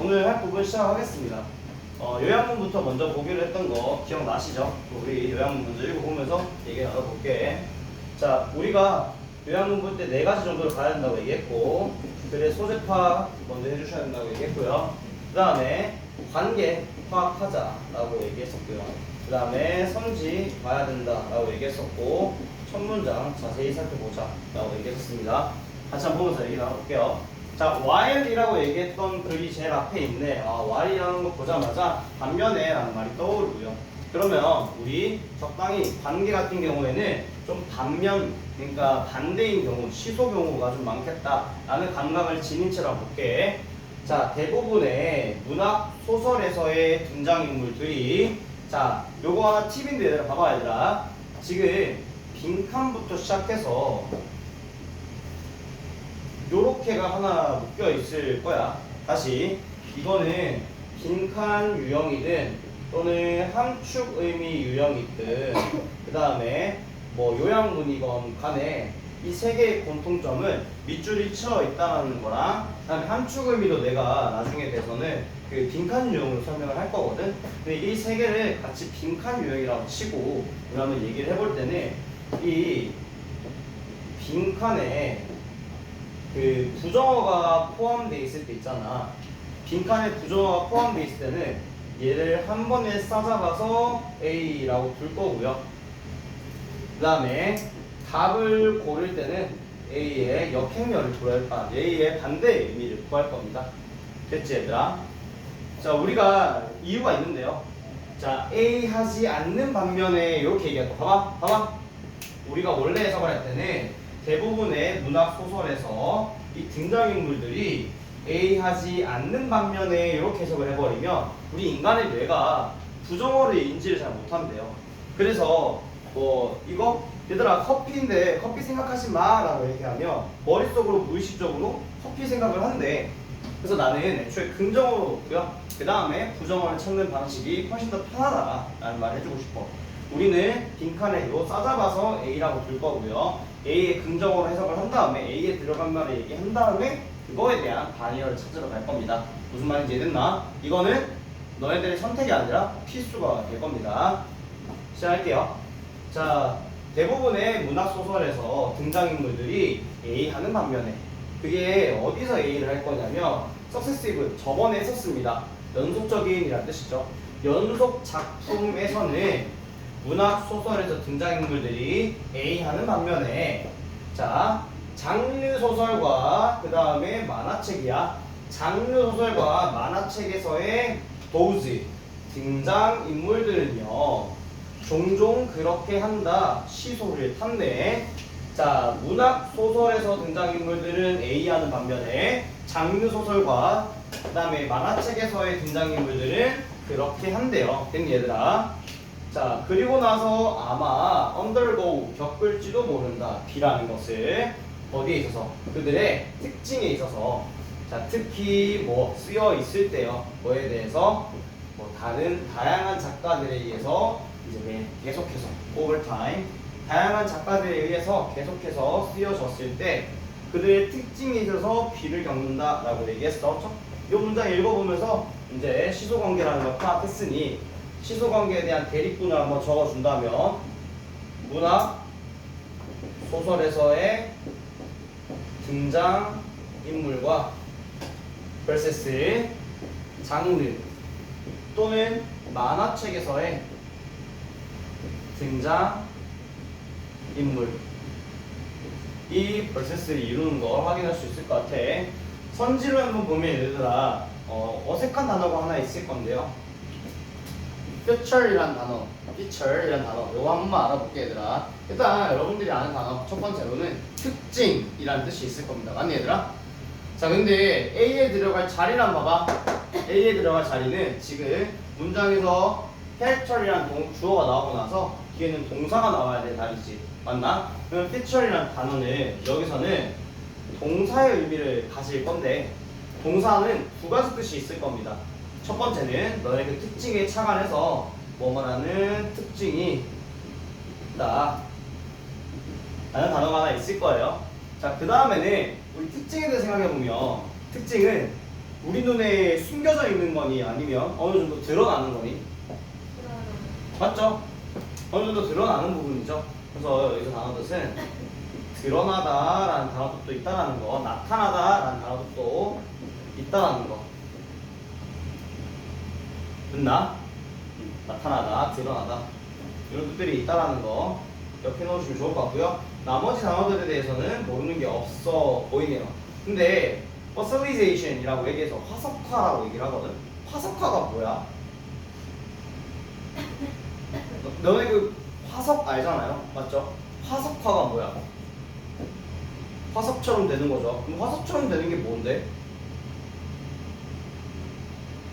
오늘 할 부분 시작하겠습니다. 요약문부터 먼저 보기로 했던 거 기억나시죠? 우리 요약문 먼저 읽어보면서 얘기 나눠볼게. 자, 우리가 요약문 볼 때 4가지 정도를 가야 된다고 얘기했고, 글의 소재 파악 먼저 해주셔야 된다고 얘기했고요. 그 다음에 관계 파악하자라고 얘기했었고요. 그 다음에 선지 봐야 된다라고 얘기했었고, 첫 문장 자세히 살펴보자라고 얘기했습니다. 같이 한번 보면서 얘기 나눠볼게요. 자, while이라고 얘기했던 글이 제일 앞에 있네. while이라는 거 보자마자 반면에 라는 말이 떠오르고요. 그러면 우리 적당히 관계 같은 경우에는 좀 반면, 그러니까 반대인 경우, 시소 경우가 좀 많겠다라는 감각을 지닌 채로 볼게. 자, 대부분의 문학 소설에서의 등장인물들이, 자, 요거 하나 팁인데 얘들아 봐봐. 얘들아 지금 빈칸부터 시작해서 요렇게가 하나 묶여 있을 거야. 다시, 이거는 빈칸 유형이든 또는 함축 의미 유형이든 그 다음에 뭐 요약문이건 간에 이 세 개의 공통점은 밑줄이 치어 있다는 거랑, 그다음에 함축 의미도 내가 나중에 돼서는 그 빈칸 유형으로 설명을 할 거거든. 근데 이 세 개를 같이 빈칸 유형이라고 치고 그러면 얘기를 해볼 때는 이 빈칸에 그 부정어가 포함되어 있을 때 있잖아. 빈칸에 부정어가 포함되어 있을 때는 얘를 한 번에 싸잡아서 A라고 둘 거고요. 그 다음에 답을 고를 때는 A의 역행렬을 구할, A의 반대 의미를 구할 겁니다. 됐지 얘들아? 자, 우리가 이유가 있는데요. 자, A 하지 않는 반면에 이렇게 얘기할 거. 봐봐. 우리가 원래 해석을 할 때는 대부분의 문학 소설에서 이 등장인물들이 A 하지 않는 반면에 이렇게 해석을 해버리면 우리 인간의 뇌가 부정어를 인지를 잘 못한대요. 그래서 뭐 이거 얘들아 커피인데 커피 생각하지 마 라고 얘기하면 머릿속으로 무의식적으로 커피 생각을 한대. 그래서 나는 애초에 긍정어로 놓고요. 그 다음에 부정어를 찾는 방식이 훨씬 더 편하다라는 말을 해주고 싶어. 우리는 빈칸에 요 싸잡아서 A라고 둘 거고요. A의 긍정어로 해석을 한 다음에 A에 들어간 말을 얘기한 다음에 그거에 대한 반의어를 찾으러 갈 겁니다. 무슨 말인지 이해됐나? 이거는 너희들의 선택이 아니라 필수가 될 겁니다. 시작할게요. 자, 대부분의 문학 소설에서 등장인물들이 A 하는 반면에 그게 어디서 A를 할 거냐면 successive, 저번에 했었습니다. 연속적인이라는 뜻이죠. 연속 작품에서는 문학 소설에서 등장인물들이 A 하는 반면에, 자, 장르 소설과 그 다음에 만화책이야. 장르 소설과 만화책에서의 those 등장인물들은요 종종 그렇게 한다, 시소를 탄대. 자, 문학 소설에서 등장인물들은 A 하는 반면에 장르 소설과 그 다음에 만화책에서의 등장인물들은 그렇게 한대요. 됐니 얘들아? 자, 그리고 나서 아마 undergo, 겪을지도 모른다, B라는 것을 어디에 있어서? 그들의 특징에 있어서. 자, 특히 뭐 쓰여 있을 때요. 뭐에 대해서? 뭐 다양한 작가들에 의해서 이제 계속해서 over time 다양한 작가들에 의해서 계속해서 쓰여졌을 때 그들의 특징에 있어서 B를 겪는다라고 얘기했어. 이 문장 읽어보면서 이제 시소관계라는 걸 파악했으니 시소관계에 대한 대립군을 한번 적어준다면 문학 소설에서의 등장인물과 vs 장르 또는 만화책에서의 등장인물, 이 vs를 이루는 거 확인할 수 있을 것 같아. 선지를 한번 보면 얘들아 어색한 단어가 하나 있을 건데요. feature이란 단어, 이거 한 번만 알아볼게 얘들아. 일단 여러분들이 아는 단어 첫 번째로는 특징이라는 뜻이 있을 겁니다. 맞니 얘들아? 자, 근데 A에 들어갈 자리란 봐봐. A에 들어갈 자리는 지금 문장에서 character이란 주어가 나오고 나서 뒤에는 동사가 나와야 될 자리지. 맞나? 그러면 feature이란 단어는 여기서는 동사의 의미를 가질 건데 동사는 두 가지 뜻이 있을 겁니다. 첫 번째는 너의 그 특징에 착안해서 뭐뭐라는 특징이 있다 라는 단어가 하나 있을 거예요. 자, 그 다음에는 우리 특징에 대해 생각해보면 특징은 우리 눈에 숨겨져 있는 거니 아니면 어느 정도 드러나는 거니? 맞죠? 어느 정도 드러나는 부분이죠. 그래서 여기서 단어 뜻은 드러나다라는 단어 뜻도 있다라는 거, 나타나다라는 단어 뜻도 있다라는 거. 됐나? 나타나다, 드러나다 이런 뜻들이 있다라는 거 기억해 놓으시면 좋을 것 같고요. 나머지 단어들에 대해서는 모르는 게 없어 보이네요. 근데 fossilization이라고 얘기해서 화석화라고 얘기를 하거든. 화석화가 뭐야? 너네 그 화석 알잖아요, 맞죠? 화석화가 뭐야? 화석처럼 되는 거죠. 그럼 화석처럼 되는 게 뭔데?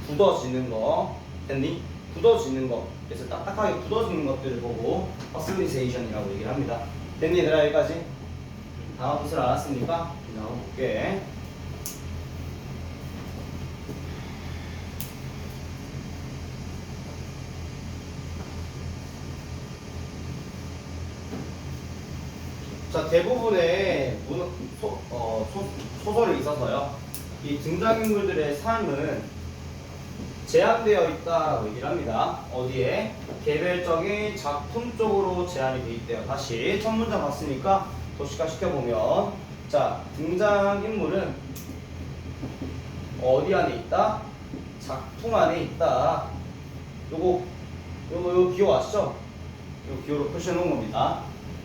굳어지는 거, 됐니? 굳어지는 거. 그래서 딱딱하게 굳어지는 것들을 보고 fossilization이라고 얘기를 합니다. 됐니 얘들아? 여기까지 단어 뜻을 알았으니까 그냥 한번 볼게. 자, 대부분의 소설이 있어서요. 이 등장인물들의 삶은 제한되어 있다라고 얘기를 합니다. 어디에? 개별적인 작품 쪽으로 제한이 돼 있대요. 다시 첫 문장 봤으니까 도식화 시켜보면, 자, 등장인물은 어디 안에 있다? 작품 안에 있다. 요거 기호 아시죠? 요 기호로 표시해 놓은 겁니다.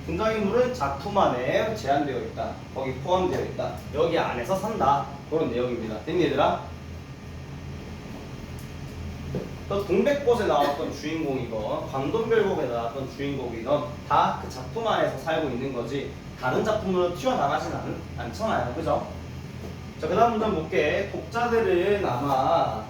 등장인물은 작품 안에 제한되어 있다. 거기 포함되어 있다. 여기 안에서 산다. 그런 내용입니다. 됐니 얘들아? 또 동백꽃에 나왔던 주인공이건 광동별곡에 나왔던 주인공이건 다 그 작품 안에서 살고 있는 거지 다른 작품으로 튀어나가진 않잖아요. 그죠? 자, 그 다음 문장 볼게. 독자들은 아마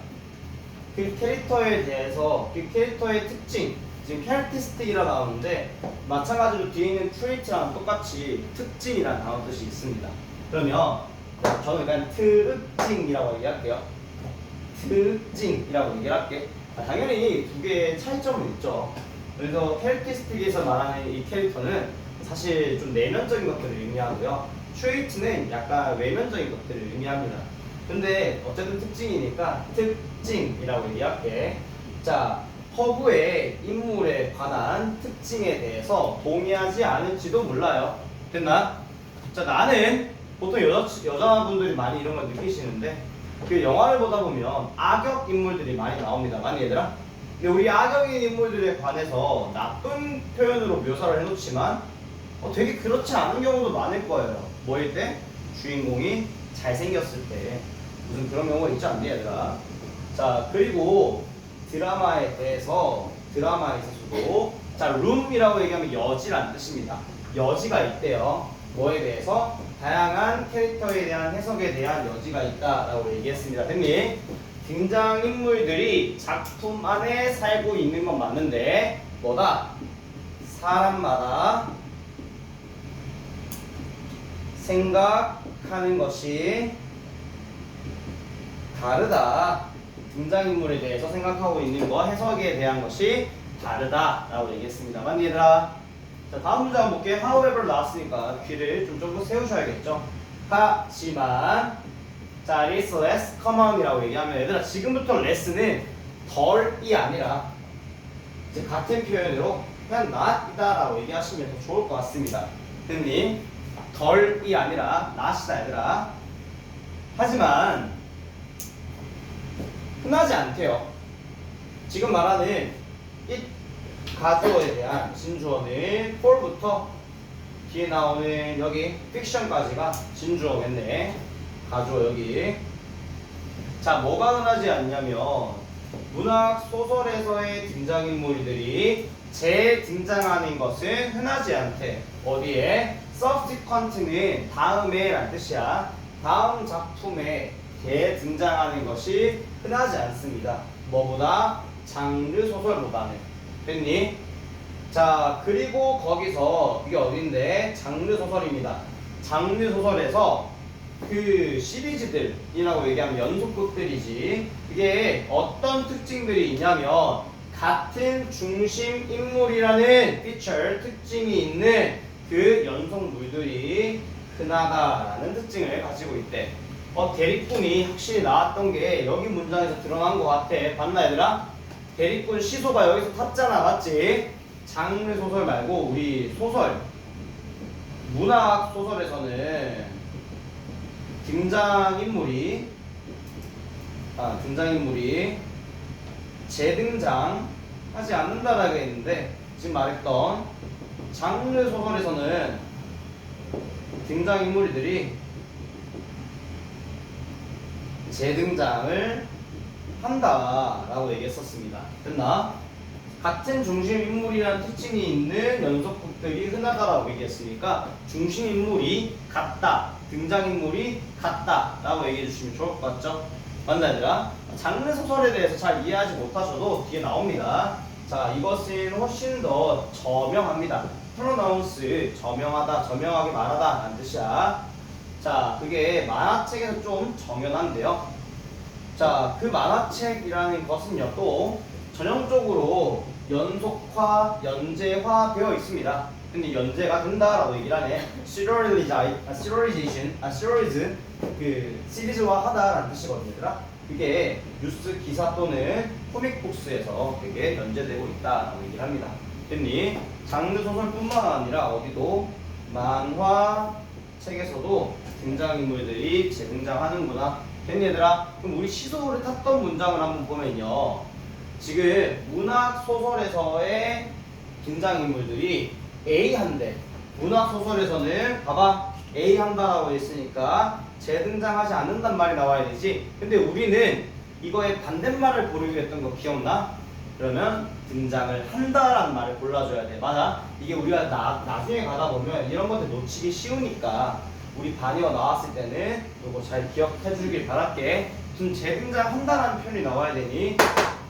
그 캐릭터에 대해서 그 캐릭터의 특징, 지금 캐릭터스틱이라 나오는데 마찬가지로 뒤에 있는 트레이트랑 똑같이 특징이라는 단어 뜻이 있습니다. 그러면 저는 일단 특징이라고 얘기할게요. 특징이라고 얘기를 할게. 당연히 두 개의 차이점은 있죠. 그래서 캐릭터스틱에서 말하는 이 캐릭터는 사실 좀 내면적인 것들을 의미하고요. 트레이트는 약간 외면적인 것들을 의미합니다. 근데 어쨌든 특징이니까 특징이라고 얘기할게. 자, 허브의 인물에 관한 특징에 대해서 동의하지 않을지도 몰라요. 됐나? 자, 나는 보통 여자분들이 많이 이런 걸 느끼시는데 그 영화를 보다 보면 악역 인물들이 많이 나옵니다. 많이 얘들아? 근데 우리 악역인 인물들에 관해서 나쁜 표현으로 묘사를 해놓지만 되게 그렇지 않은 경우도 많을 거예요. 뭐일 때? 주인공이 잘생겼을 때. 무슨 그런 경우가 있지 않니 얘들아? 자, 그리고 드라마에 있어서도 자, 룸이라고 얘기하면 여지라는 뜻입니다. 여지가 있대요. 뭐에 대해서? 다양한 캐릭터에 대한 해석에 대한 여지가 있다라고 얘기했습니다. 됐니? 등장인물들이 작품 안에 살고 있는 건 맞는데 뭐다? 사람마다 생각하는 것이 다르다. 등장인물에 대해서 생각하고 있는 거, 해석에 대한 것이 다르다라고 얘기했습니다. 맞니 얘들아? 자, 다음 문제 한번 볼게요. however 나왔으니까 귀를 좀 더 세우셔야겠죠. 하지만 자, it's less common이라고 얘기하면 얘들아 지금부터 less는 덜이 아니라 이제 같은 표현으로 그냥 not이다 라고 얘기하시면 더 좋을 것 같습니다. 됐니? 덜이 아니라 not이다 얘들아. 하지만 흔하지 않대요. 지금 말하는 이 가주어에 대한 진주어는 for부터 뒤에 나오는 여기 픽션까지가 진주어겠네. 가주어 여기. 자, 뭐가 흔하지 않냐면 문학 소설에서의 등장인물들이 재등장하는 것은 흔하지 않대. 어디에? subsequent는 다음에 라는 뜻이야. 다음 작품에 재등장하는 것이 흔하지 않습니다. 뭐보다? 장르 소설보다는. 됐니? 자, 그리고 거기서 이게 어딘데? 장르 소설입니다. 장르 소설에서 그 시리즈들이라고 얘기하면 연속극들이지. 이게 어떤 특징들이 있냐면 같은 중심 인물이라는 피처 특징이 있는 그 연속물들이 흔하다라는 특징을 가지고 있대. 대리꾼이 확실히 나왔던 게 여기 문장에서 드러난 것 같아. 봤나 얘들아? 대리꾼 시소가 여기서 탔잖아. 맞지? 장르 소설 말고 우리 소설 문학 소설에서는 등장인물이 재등장하지 않는다라고 했는데 지금 말했던 장르 소설에서는 등장인물들이 재등장을 한다라고 얘기했었습니다. 됐나? 같은 중심 인물이라는 특징이 있는 연속극들이 흔하다라고 얘기했으니까 중심 인물이 같다, 등장인물이 같다라고 얘기해 주시면 좋을 것 같죠? 맞나 얘들아? 장르 소설에 대해서 잘 이해하지 못하셔도 뒤에 나옵니다. 자, 이것은 훨씬 더 저명합니다. pronounce, 저명하다, 저명하게 말하다 라는 뜻이야. 자, 그게 만화책에서 좀 정연한데요. 자, 그 만화책이라는 것은요, 또 전형적으로 연속화, 연재화 되어 있습니다. 근데 연재가 된다라고 얘기를 하네. 시리즈, 시리즈화 하다라는 뜻이거든요, 얘들아. 그게 뉴스 기사 또는 코믹북스에서 되게 연재되고 있다라고 얘기를 합니다. 됐니? 장르 소설뿐만 아니라 어디도 만화 책에서도 등장인물들이 재등장하는구나. 됐니 얘들아? 그럼 우리 시소를 탔던 문장을 한번 보면요, 지금 문학 소설에서의 등장인물들이 A 한대. 문학 소설에서는 봐봐, A 한다라고 했으니까 재등장하지 않는단 말이 나와야 되지. 근데 우리는 이거의 반대말을 고르기로 했던 거 기억나? 그러면 등장을 한다라는 말을 골라줘야 돼. 맞아? 이게 우리가 나중에 가다 보면 이런 것들 놓치기 쉬우니까 우리 반이어 나왔을 때는 이거 잘 기억해 주길 바랄게. 지금 재등장한다라는 표현이 나와야 되니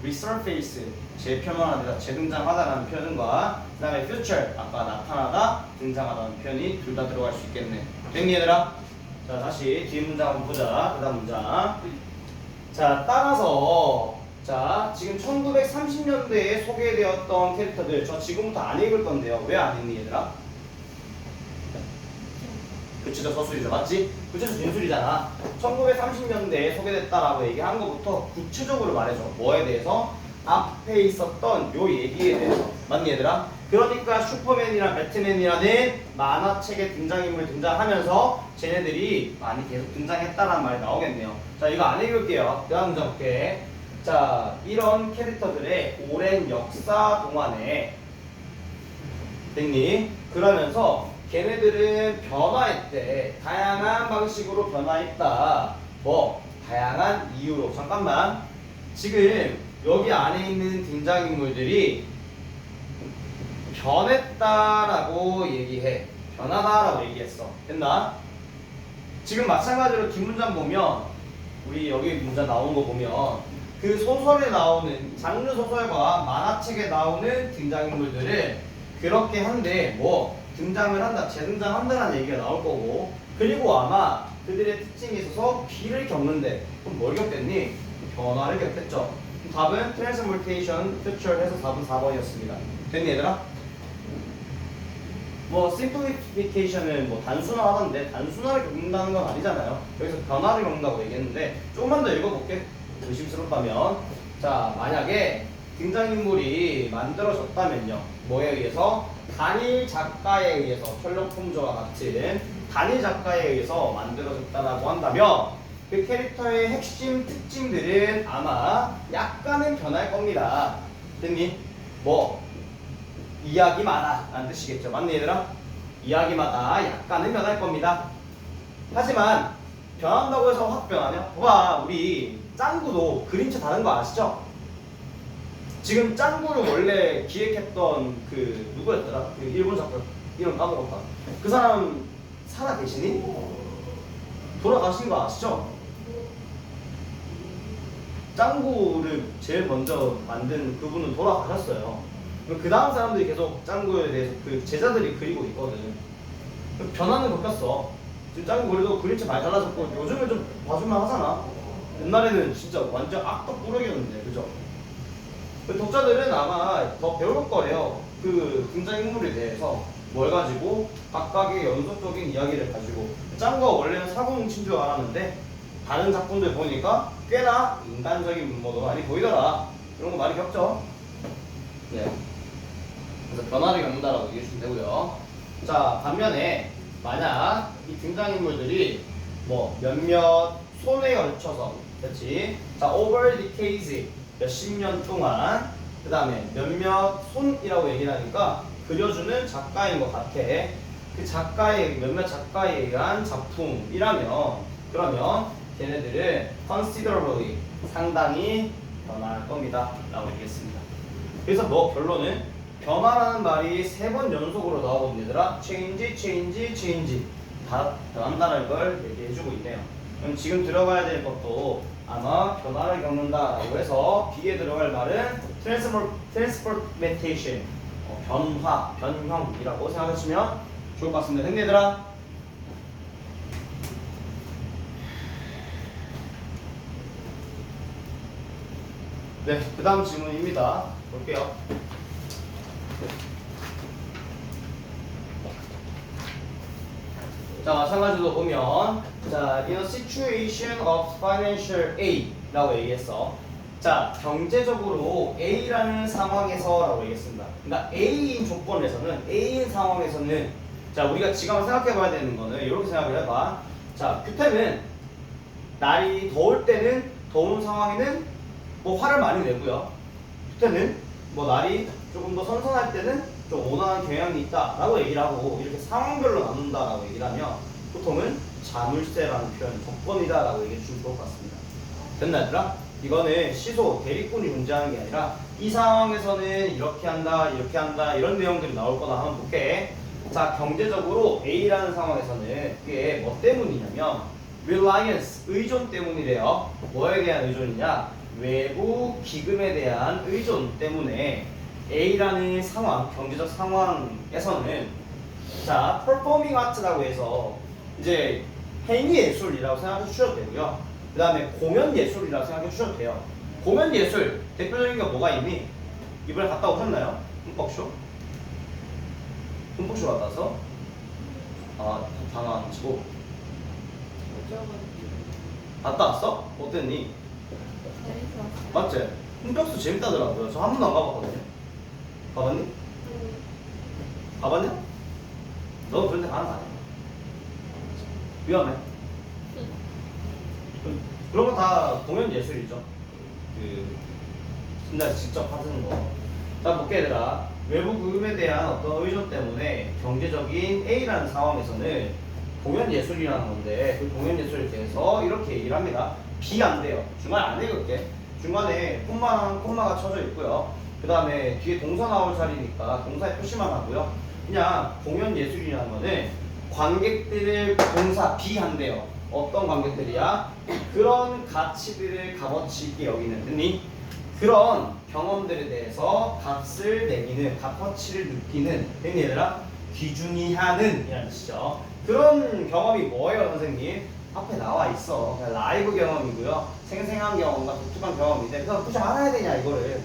resurface, 재표현하다, 재등장하다라는 표현과 그 다음에 future, 아까 나타나다, 등장하다는 표현이 둘 다 들어갈 수 있겠네. 됐니 얘들아? 자, 다시 뒤에 문장 한번 보자. 그 다음 문장. 자, 따라서 자, 지금 1930년대에 소개되었던 캐릭터들 저 지금부터 안 읽을 건데요. 왜 안 읽니 얘들아? 그치도 서술이죠. 맞지? 그치도 진술이잖아. 1930년대에 소개됐다라고 얘기한 것부터 구체적으로 말해줘. 뭐에 대해서? 앞에 있었던 요 얘기에 대해서. 맞니 얘들아? 그러니까 슈퍼맨이랑 배트맨이라는 만화책에 등장인물 등장하면서 쟤네들이 많이 계속 등장했다라는 말이 나오겠네요. 자, 이거 안 읽을게요. 그 다음 문장 볼게. 자, 이런 캐릭터들의 오랜 역사 동안에 됐니? 그러면서 걔네들은 변화했대. 다양한 방식으로 변화했다. 다양한 이유로. 잠깐만. 지금 여기 안에 있는 등장인물들이 변했다라고 얘기해. 변하다라고 얘기했어. 됐나? 지금 마찬가지로 뒷문장 보면 우리 여기 문장 나온 거 보면 그 소설에 나오는 장르 소설과 만화책에 나오는 등장인물들을 그렇게 한데 등장을 한다, 재등장한다라는 얘기가 나올 거고, 그리고 아마 그들의 특징이 있어서 비를 겪는데 그럼 뭘 겪겠니? 변화를 겪겠죠. 답은 transmutation, future 해서 답은 4번이었습니다. 됐니 얘들아? simplification은 단순화하던데 단순화를 겪는다는 건 아니잖아요. 여기서 변화를 겪는다고 얘기했는데 조금만 더 읽어볼게. 의심스럽다면. 자, 만약에 등장인물이 만들어졌다면요, 뭐에 의해서? 단일 작가에 의해서, 셜록 홈즈와 같은 단일 작가에 의해서 만들어졌다라고 한다면 그 캐릭터의 핵심 특징들은 아마 약간은 변할 겁니다. 됐니? 이야기마다 라는 뜻이겠죠. 맞니 얘들아? 이야기마다 약간은 변할 겁니다. 하지만 변한다고 해서 확 변하냐? 봐, 우리 짱구도 그림체 다른 거 아시죠? 지금 짱구를 원래 기획했던 누구였더라? 그 일본 작가 이름 까먹었다. 그 사람 살아 계시니? 돌아가신 거 아시죠? 짱구를 제일 먼저 만든 그분은 돌아가셨어요. 그 다음 사람들이 계속 짱구에 대해서 제자들이 그리고 있거든. 변화는 바뀌었어. 지금 짱구 그래도 그림체 많이 달라졌고 요즘은 좀 봐줄만 하잖아. 옛날에는 진짜 완전 악덕꾸러기였는데, 그죠? 독자들은 아마 더 배울 거래요. 그 등장인물에 대해서 뭘 가지고 각각의 연속적인 이야기를 가지고. 짱구가 원래는 사고뭉친 줄 알았는데 다른 작품들 보니까 꽤나 인간적인 면모도 많이 보이더라. 이런 거 많이 겪죠? 네. 그래서 변화를 겪는다라고 얘기해 주시면 되고요. 자, 반면에 만약 이 등장인물들이 뭐 몇몇 손에 걸쳐서, 그렇지? 자, over decades, 몇십 년 동안, 그 다음에 몇몇 손이라고 얘기를 하니까 그려주는 작가인 것 같아. 그 작가의, 몇몇 작가에 의한 작품이라면, 그러면 걔네들은 considerably, 상당히 변화할 겁니다. 라고 얘기했습니다. 그래서 뭐 결론은 변화라는 말이 3번 연속으로 나오거든요. 얘들아, change, change, change. 다 변한다는 걸 얘기해주고 있네요. 그럼 지금 들어가야 될 것도 아마 변화를 겪는다라고 해서 B에 들어갈 말은 transformation, 변화, 변형이라고 생각하시면 좋을 것 같습니다. 됐니 얘들아? 네, 그 다음 질문입니다. 볼게요. 자, 마찬가지로 보면, 자, in a situation of financial A라고 얘기했어. 자, 경제적으로 A라는 상황에서라고 얘기했습니다. 그러니까 A인 조건에서는, A인 상황에서는, 자, 우리가 지금 한번 생각해봐야 되는 거는 이렇게 생각을 해봐. 자, 규태는 날이 더울 때는, 더운 상황에는 뭐 화를 많이 내고요. 규태는 뭐 날이 조금 더 선선할 때는 좀 온화한 경향이 있다라고 얘기를 하고, 이렇게 상황별로 나눈다라고 얘기를 하면 보통은 자물쇠라는 표현, 조건이다라고 얘기해 주시면 좋을 것 같습니다. 됐나 얘들아? 이거는 시소, 대리꾼이 존재하는 게 아니라 이 상황에서는 이렇게 한다, 이렇게 한다, 이런 내용들이 나올 거다 한번 볼게. 자, 경제적으로 A라는 상황에서는 그게 뭐 때문이냐면 reliance, 의존 때문이래요. 뭐에 대한 의존이냐? 외부 기금에 대한 의존 때문에 A라는 상황, 경제적 상황에서는, 자, performing art라고 해서 이제 행위 예술이라고 생각해 주셔도 되고요. 그 다음에 공연 예술이라고 생각해 주셔도 돼요. 공연 예술 대표적인 게 뭐가 있니? 이번에 갔다 오셨나요? 흠뻑쇼? 흠뻑쇼 갔다 와서 방황 치고 갔다 왔어? 어땠니? 맞지? 흠뻑쇼 재밌다더라고요. 저 한 번도 안 가봤거든요. 가봤니? 가봤냐? 너 그런데 가는 거 아니야? 위험해. 그런 거 다 공연 예술이죠. 진짜 직접 하는 거. 자, 볼게 얘들아. 외부 구금에 대한 어떤 의존 때문에 경제적인 A라는 상황에서는 공연 예술이라는 건데, 그 공연 예술에 대해서 이렇게 얘기를 합니다. B 안 돼요. 중간에 안 읽을게. 중간에 콤마가 쳐져 있고요. 그 다음에 뒤에 동사 나올 자리니까 동사에 표시만 하고요. 그냥 공연 예술이라는 거는 관객들을 동사 비한대요. 어떤 관객들이야? 그런 가치들을 값어치 있게 여기는, 듣니? 그런 경험들에 대해서 값을 매기는, 값어치를 느끼는, 듣니 얘들아? 귀중히하는 이라는 뜻이죠. 그런 경험이 뭐예요 선생님? 앞에 나와 있어. 그냥 라이브 경험이고요. 생생한 경험과 독특한 경험인데, 그래서 굳이 알아야 되냐 이거를.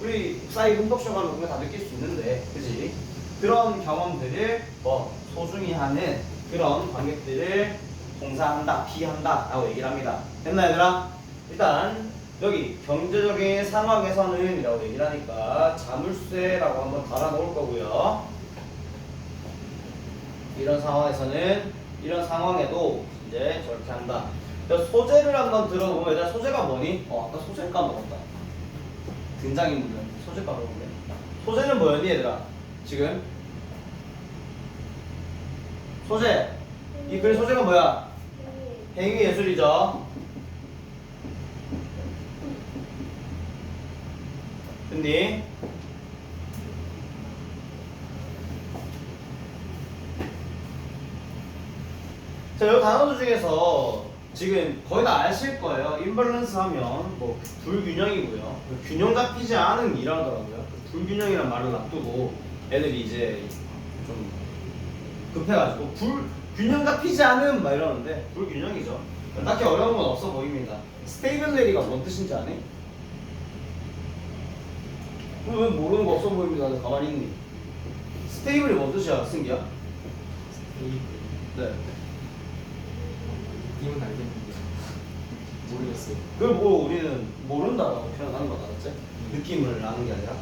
우리 사이 흠뻑쇼 가면 보면 다 느낄 수 있는데, 그지? 그런 경험들을 뭐 소중히 하는 그런 관객들을 봉사한다, 비한다 라고 얘기를 합니다. 됐나 얘들아? 일단 여기 경제적인 상황에서는 이라고 얘기를 하니까 자물쇠라고 한번 달아 놓을 거고요. 이런 상황에서는, 이런 상황에도 이제 저렇게 한다. 소재를 한번 들어보면, 얘들아 소재가 뭐니? 아까 소재 까먹었다. 등장인물은 소재 까먹었네. 소재는 뭐였니 얘들아? 지금 소재, 이 글의 소재가 뭐야? 행위 예술이죠. 근데 자, 이 단어들 중에서 지금 거의 다 아실 거예요. 임밸런스 하면 뭐 불균형이고요. 균형 잡히지 않음이라더라고요. 불균형이란 말을 놔두고 애들이 이제 좀 급해가지고 균형 잡히지 않음 막 이러는데 불균형이죠. 딱히 어려운 건 없어 보입니다. 스테이빌리티가 뭔 뜻인지 아니? 왜 모르는 거 없어 보입니다. 가만히 있니? 스테이블이 뭔 뜻이야, 승기야? 스테이블. 네. 님은 알겠는데. 모르겠어요. 그걸 뭐 우리는 모른다라고 표현하는 거다, 그치? 느낌을 아는 게 아니라.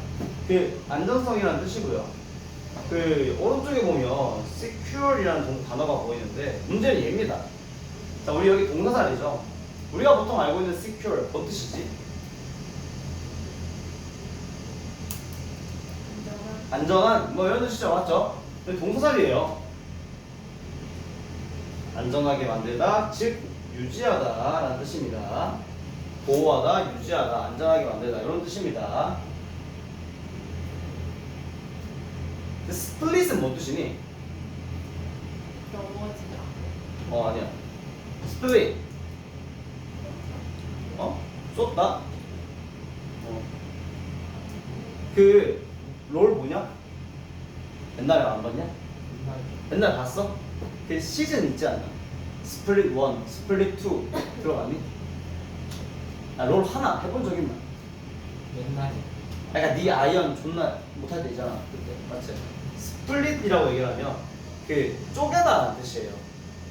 그 안전성이라는 뜻이고요. 그 오른쪽에 보면 secure이라는 단어가 보이는데 문제는 얘입니다. 자, 우리 여기 동사살이죠. 우리가 보통 알고 있는 secure 뭔 뜻이지? 안전한 뭐 이런 뜻이죠, 맞죠? 근데 동사살이에요. 안전하게 만들다, 즉 유지하다라는 뜻입니다. 보호하다, 유지하다, 안전하게 만들다 이런 뜻입니다. 스플릿은 뭔 뜻이니? 넘어지다. 아니야. 스플릿. 쏟다? 롤 뭐냐? 옛날에 안 봤냐? 옛날에 봤어? 그 시즌 있지 않나? 스플릿 1, 스플릿 2 들어봤니? 롤 하나 해본 적 있나? 옛날에. 그러니까 네 아이언 존나 못할 때 있잖아 그때 맞지? 스플릿이라고 얘기를 하면 그 쪼개다라는 뜻이에요.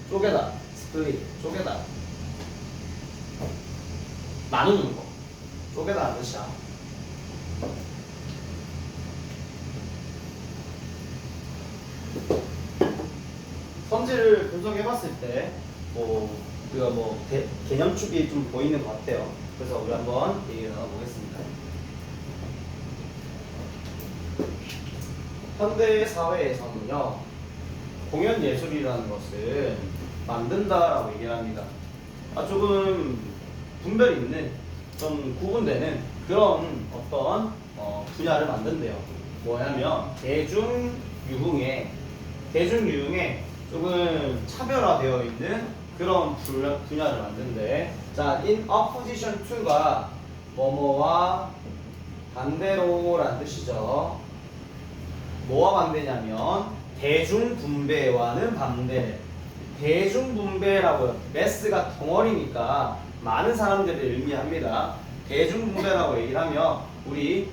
쪼개다, 스플릿, 쪼개다, 나누는 거, 쪼개다라는 뜻이야. 성질을 분석해봤을 때 우리가 개념축이 좀 보이는 것 같아요. 그래서 우리 한번 얘기 나눠보겠습니다. 현대 사회에서는요, 공연 예술이라는 것은 만든다라고 얘기를 합니다. 조금 분별이 있는, 좀 구분되는 그런 어떤 분야를 만든대요. 뭐냐면 대중유흥에 조금 차별화되어 있는 그런 분야를 만든대. 자, in opposition to가 뭐뭐와 반대로라는 뜻이죠. 뭐와 반대냐면 대중분배와는 반대. 대중분배라고요. 매스가 덩어리니까 많은 사람들을 의미합니다. 대중분배라고 얘기를 하면 우리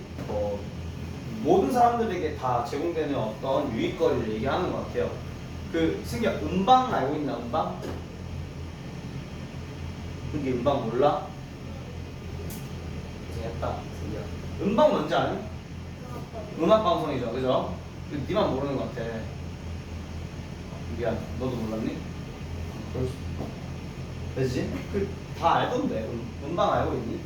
모든 사람들에게 다 제공되는 어떤 유익거리를 얘기하는 것 같아요. 승기야, 음방 알고 있나? 음방? 그게 음방 몰라? 고생했다, 승기야. 음방 뭔지 아니? 음악방송이죠, 그죠? 니만 모르는 것 같아. 미안, 너도 몰랐니? 그지? 다 알던데. 음방 알고 있니?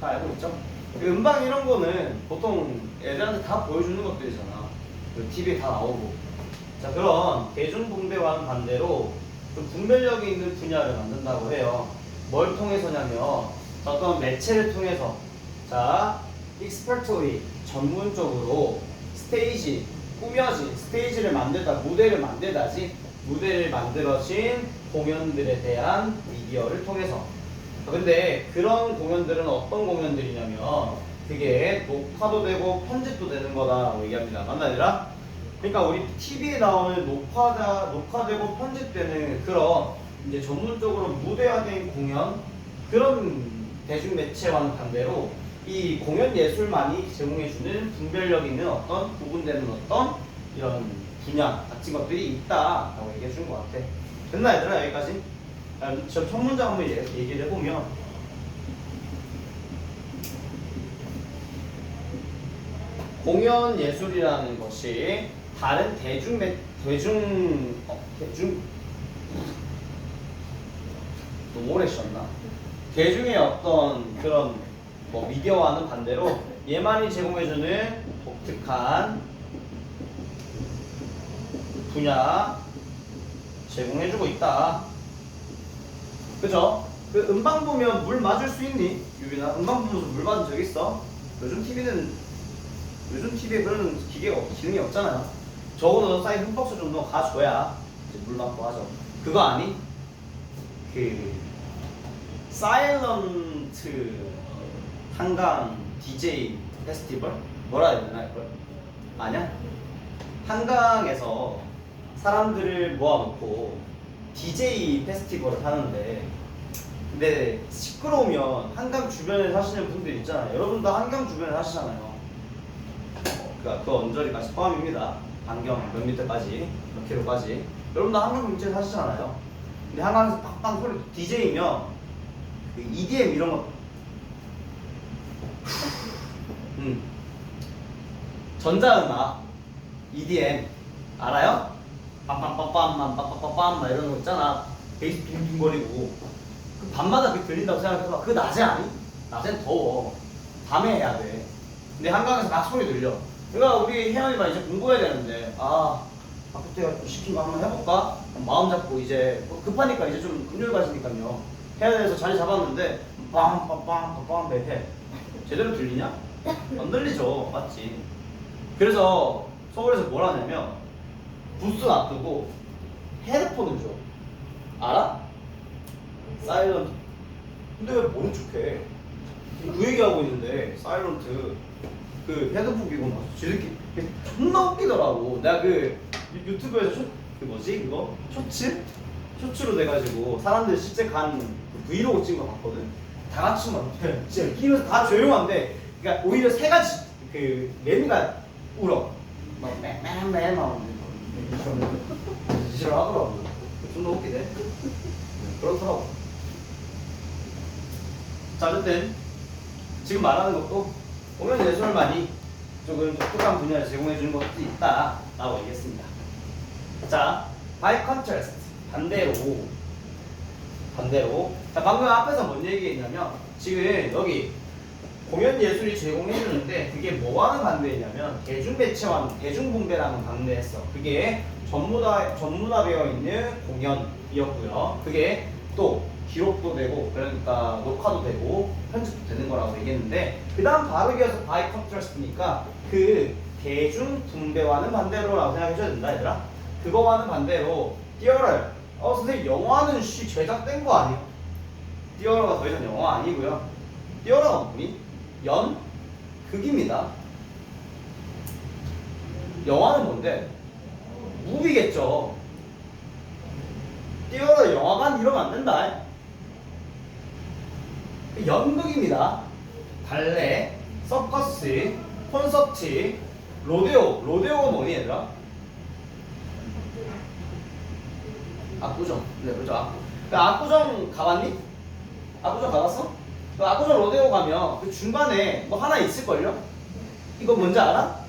다 알고 있죠? 음방 이런 거는 보통 애들한테 다 보여주는 것들이잖아. TV에 다 나오고. 자, 그런 대중분배와는 반대로 좀 분별력이 있는 분야를 만든다고 해요. 뭘 통해서냐면 어떤 매체를 통해서, 자, expertly 전문적으로 스테이지를 만들다, 무대를 만들어진 공연들에 대한 미디어를 통해서. 근데 그런 공연들은 어떤 공연들이냐면 그게 녹화도 되고 편집도 되는 거다라고 얘기합니다. 맞나 얘들아? 그러니까 우리 TV에 나오는 녹화되고 편집되는 그런 이제 전문적으로 무대화된 공연, 그런 대중 매체와는 반대로 이 공연 예술만이 제공해주는 분별력 있는 어떤 구분되는 어떤 이런 분야 같은 것들이 있다라고 얘기해 준 것 같아. 됐나 얘들아? 여기까지? 첫 문장 한번 얘기를 해보면, 공연 예술이라는 것이 다른 너무 오래 쉬었나? 대중의 어떤 그런 미디어와는 반대로 얘만이 제공해주는 독특한 분야 제공해주고 있다. 그죠? 음방 보면 물 맞을 수 있니? 유빈아, 음방 보면서 물 맞은 적 있어? 요즘 TV에 그런 기능이 없잖아요. 적어도 사이즈 흠뻑수 정도 가져야 이제 물 맞고 하죠. 그거 아니? 사일런트 한강 DJ 페스티벌? 뭐라 해야 되나 이걸? 아냐? 한강에서 사람들을 모아놓고 DJ 페스티벌을 하는데, 근데 시끄러우면 한강 주변에 사시는 분들 있잖아요. 여러분도 한강 주변에 사시잖아요. 그러니까 그 언저리까지 포함입니다. 반경 몇 미터까지, 몇 킬로까지. 여러분도 한강 근처에 사시잖아요. 근데 한강에서 팍팍 소리 DJ면 그 EDM 이런 거. 전자음악 EDM 알아요? 빰빰빰빰빰 빰빰빰빰 막 이런 거 있잖아. 베이스 둥둥거리고 그 밤마다 그게 들린다고 생각해봐. 그 낮에 아니? 낮엔 더워. 밤에 해야 돼. 근데 한강에서 막 소리 들려. 그러니까 우리 혜연이가 이제 공부해야 되는데 그때가 시킨 거 한번 해볼까? 마음 잡고 이제 급하니까 이제 좀 금요일 가시니까요. 해야 돼서 자리 잡았는데 빵빵빵빵빵 해. 제대로 들리냐? 안 들리죠. 맞지? 그래서 서울에서 뭘 하냐면 부스 놔두고 헤드폰을 줘. 알아? 사이런트. 근데 왜 모른 척해? 그 얘기하고 있는데 사이런트 그 헤드폰 끼고 나서 지들끼리 존나 웃기더라고. 내가 그 유튜브에서 그 뭐지 그거? 쇼츠로 돼가지고 사람들 실제 간 그 브이로그 찍은 거 봤거든. 다 같이 막 진짜 끼면서 다 조용한데 그러니까 오히려 세 가지 그 매미가 울어. 막 맹맹맹 막 싫어하더라고. 존나 웃기네. 그렇더라고. 자, 어쨌든 지금 말하는 것도 공연 예술을 많이 조금 독특한 분야를 제공해 주는 것도 있다라고 얘기했습니다. 자, by contrast 반대로 자, 방금 앞에서 뭔 얘기했냐면 지금 여기 공연 예술이 제공해 주는데 그게 뭐와는 반대냐면 대중분배라는 반대했어. 그게 전문화되어 있는 공연이었고요. 그게 또 기록도 되고 그러니까 녹화도 되고 편집도 되는 거라고 얘기했는데 그 다음 바로 이어서 by contrast니까 그 대중분배와는 반대로라고 생각해 줘야 된다 얘들아. 그거와는 반대로 띄어럴 선생님 영화는 제작된 거 아니에요? 띄어럴가 더 이상 영화 아니고요. 띄어럴가 뭐니? 극입니다. 영화는 뭔데? 무비겠죠. 띄어럴 영화관 이러면 안 된다. 연극입니다. 발레, 서커스, 콘서트, 로데오가 뭐니 얘들아? 압구정. 네, 그렇죠. 압구정 가봤니? 압구정 가봤어? 그 압구정 로데오 가면 그 중간에 뭐 하나 있을걸요? 이거 뭔지 알아?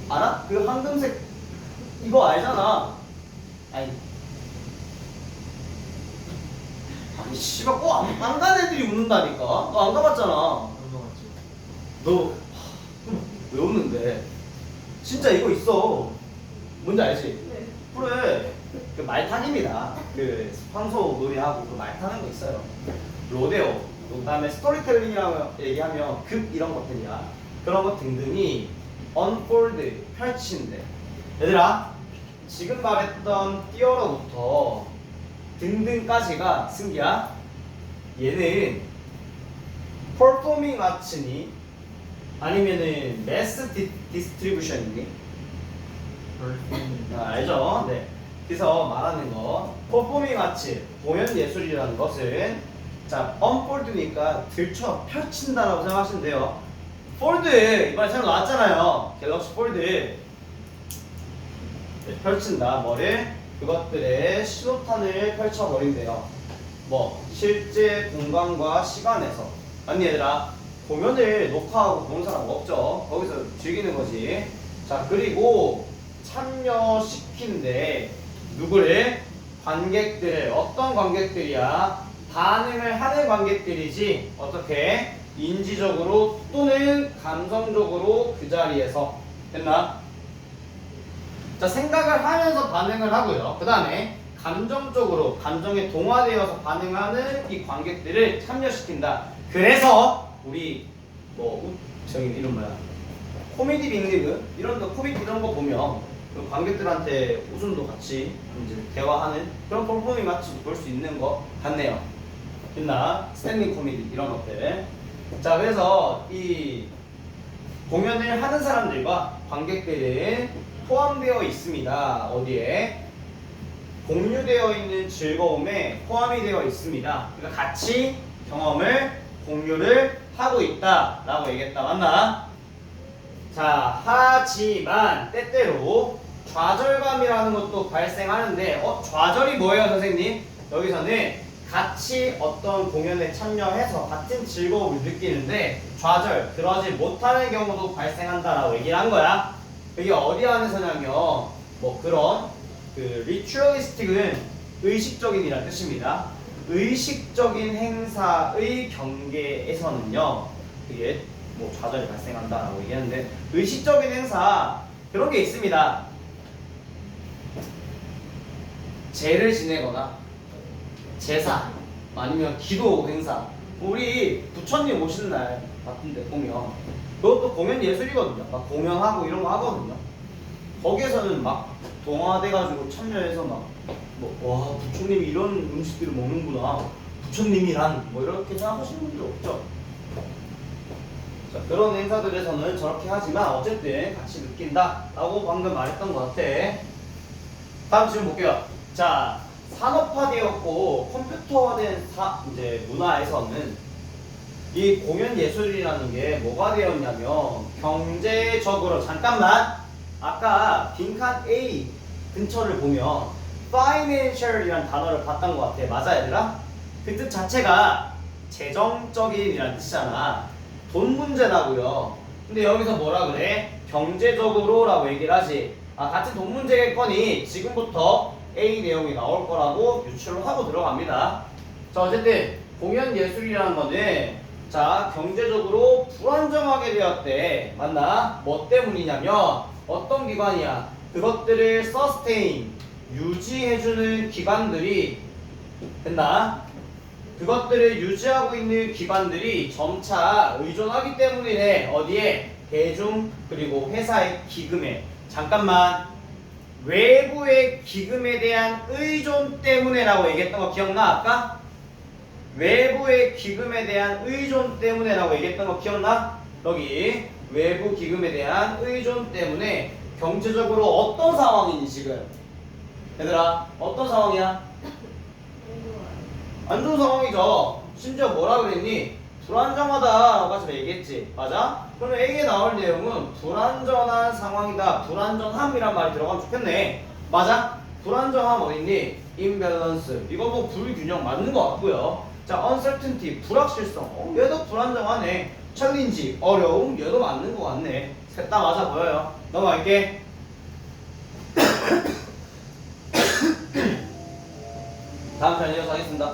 알아? 그 황금색 이거 알잖아. 아니 씨발 꼭 안 간 애들이 웃는다니까. 너 안 가봤잖아. 안 가봤지. 너 왜 웃는데? 진짜 이거 있어. 뭔지 알지? 네. 그래. 그 말타기입니다. 그 황소 놀이하고 그 말 타는 거 있어요. 로데오. 그다음에 스토리텔링이라고 얘기하면 극 이런 것들이야. 그런 것 등등이 unfold 펼친대. 얘들아, 지금 말했던 띄어러부터 등등까지가 승기야. 얘는 performing arts니 아니면은 mass distribution이니? 알죠? 네. 그래서 말하는 거 performing arts 공연 예술이라는 것은 자 unfold니까 펼친다라고 생각하시면 돼요. fold 이번에 새로 나왔잖아요. 갤럭시 폴드. 네, 펼친다. 뭐를? 그것들의 신호탄을 펼쳐버린대요. 뭐 실제 공간과 시간에서. 아니 얘들아, 공연을 녹화하고 보는 사람 없죠. 거기서 즐기는 거지. 자, 그리고 참여시킨데 누구를? 관객들을. 어떤 관객들이야? 반응을 하는 관객들이지. 어떻게? 인지적으로 또는 감성적으로 그 자리에서. 됐나? 자, 생각을 하면서 반응을 하고요. 그 다음에 감정적으로, 감정에 동화되어서 반응하는 이 관객들을 참여시킨다. 그래서 우리 저기 이름 뭐야? 코미디 빅리그 이런 거 코미디 이런 거 보면 그 관객들한테 웃음도 같이 이제 대화하는 그런 퍼포밍 같이 볼 수 있는 것 같네요. 있나? 스탠딩 코미디 이런 것들. 자, 그래서 이 공연을 하는 사람들과 관객들은 포함되어 있습니다. 어디에? 공유되어 있는 즐거움에 포함이 되어 있습니다. 그러니까 같이 경험을 공유를 하고 있다라고 얘기했다. 맞나? 자, 하지만 때때로 좌절감이라는 것도 발생하는데 좌절이 뭐예요, 선생님? 여기서는 같이 어떤 공연에 참여해서 같은 즐거움을 느끼는데 좌절, 그러지 못하는 경우도 발생한다라고 얘기를 한 거야. 이게 어디 안에서냐면 뭐 그런 그 리추얼리스틱은 의식적인이라는 뜻입니다. 의식적인 행사의 경계에서는요, 이게 뭐 좌절이 발생한다라고 얘기하는데 의식적인 행사 그런 게 있습니다. 제를 지내거나 제사 아니면 기도 행사, 우리 부처님 오시는 날 같은데 보면 그것도 공연 예술이거든요. 막 공연하고 이런 거 하거든요. 거기에서는 막 동화돼가지고 참여해서 막 와 부처님이 이런 음식들을 먹는구나, 부처님이란 뭐 이렇게 생각하시는 분들 없죠. 자, 그런 행사들에서는 저렇게 하지만 어쨌든 같이 느낀다라고 방금 말했던 것 같아. 다음 질문 볼게요. 자, 산업화되었고 컴퓨터화된 이제 문화에서는 이 공연 예술이라는 게 뭐가 되었냐면 경제적으로, 잠깐만, 아까 빈칸 A 근처를 보면 financial이라는 단어를 봤던 것 같아. 맞아 얘들아? 그 뜻 자체가 재정적인이라는 뜻이잖아. 돈 문제라고요. 근데 여기서 뭐라 그래? 경제적으로라고 얘기를 하지. 같은 돈 문제겠거니 지금부터 A 내용이 나올 거라고 유추를 하고 들어갑니다. 자, 어쨌든 공연 예술이라는 거는 자, 경제적으로 불안정하게 되었대. 맞나? 뭐 때문이냐면 어떤 기관이야? 그것들을 sustain, 유지해주는 기관들이 됐나? 그것들을 유지하고 있는 기관들이 점차 의존하기 때문이래. 어디에? 대중 그리고 회사의 기금에. 잠깐만, 외부의 기금에 대한 의존 때문에라고 얘기했던 거 기억나? 아까? 외부의 기금에 대한 의존 때문에라고 얘기했던 거 기억나? 여기 외부 기금에 대한 의존 때문에 경제적으로 어떤 상황이니 지금? 얘들아, 어떤 상황이야? 안 좋은 상황이죠. 심지어 뭐라 그랬니? 불안정하다라고 아까 얘기했지. 맞아? 그러면 A에 나올 내용은 불안정한 상황이다, 불안정함이란 말이 들어가면 좋겠네. 맞아? 불안정함 어딨니? imbalance. 이거 뭐 불균형 맞는 것 같고요. 자, uncertainty, 불확실성. 얘도 불안정하네. challenge, 어려움. 얘도 맞는 것 같네. 셋 다 맞아 보여요. 넘어갈게. 다음 편 이어서 하겠습니다.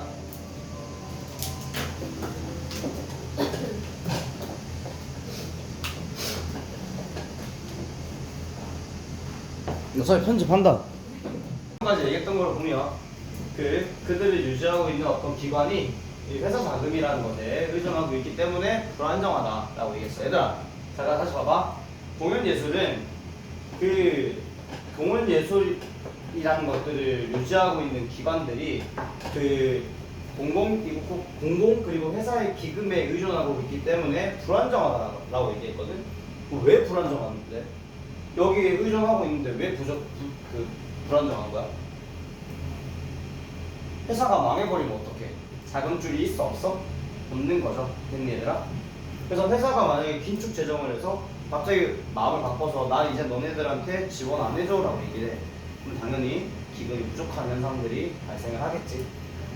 너사이 편집한다. 까지 얘기했던 걸 보면 그들을 유지하고 있는 어떤 기관이 이 회사 자금이라는 것에 의존하고 있기 때문에 불안정하다라고 얘기했어. 얘들아, 자, 다시 봐봐. 공연 예술은 그 공연 예술이라는 것들을 유지하고 있는 기관들이 그 공공 그리고 회사의 기금에 의존하고 있기 때문에 불안정하다라고 얘기했거든. 왜 불안정한데? 여기에 의존하고 있는데 왜 불안정한 거야? 회사가 망해버리면 어떡해? 자금줄이 있어 없어? 없는 거죠. 됐니 얘들아? 그래서 회사가 만약에 긴축 재정을 해서 갑자기 마음을 바꿔서 난 이제 너네들한테 지원 안 해줘 라고 얘기를 해. 그럼 당연히 기금이 부족한 현상들이 발생을 하겠지.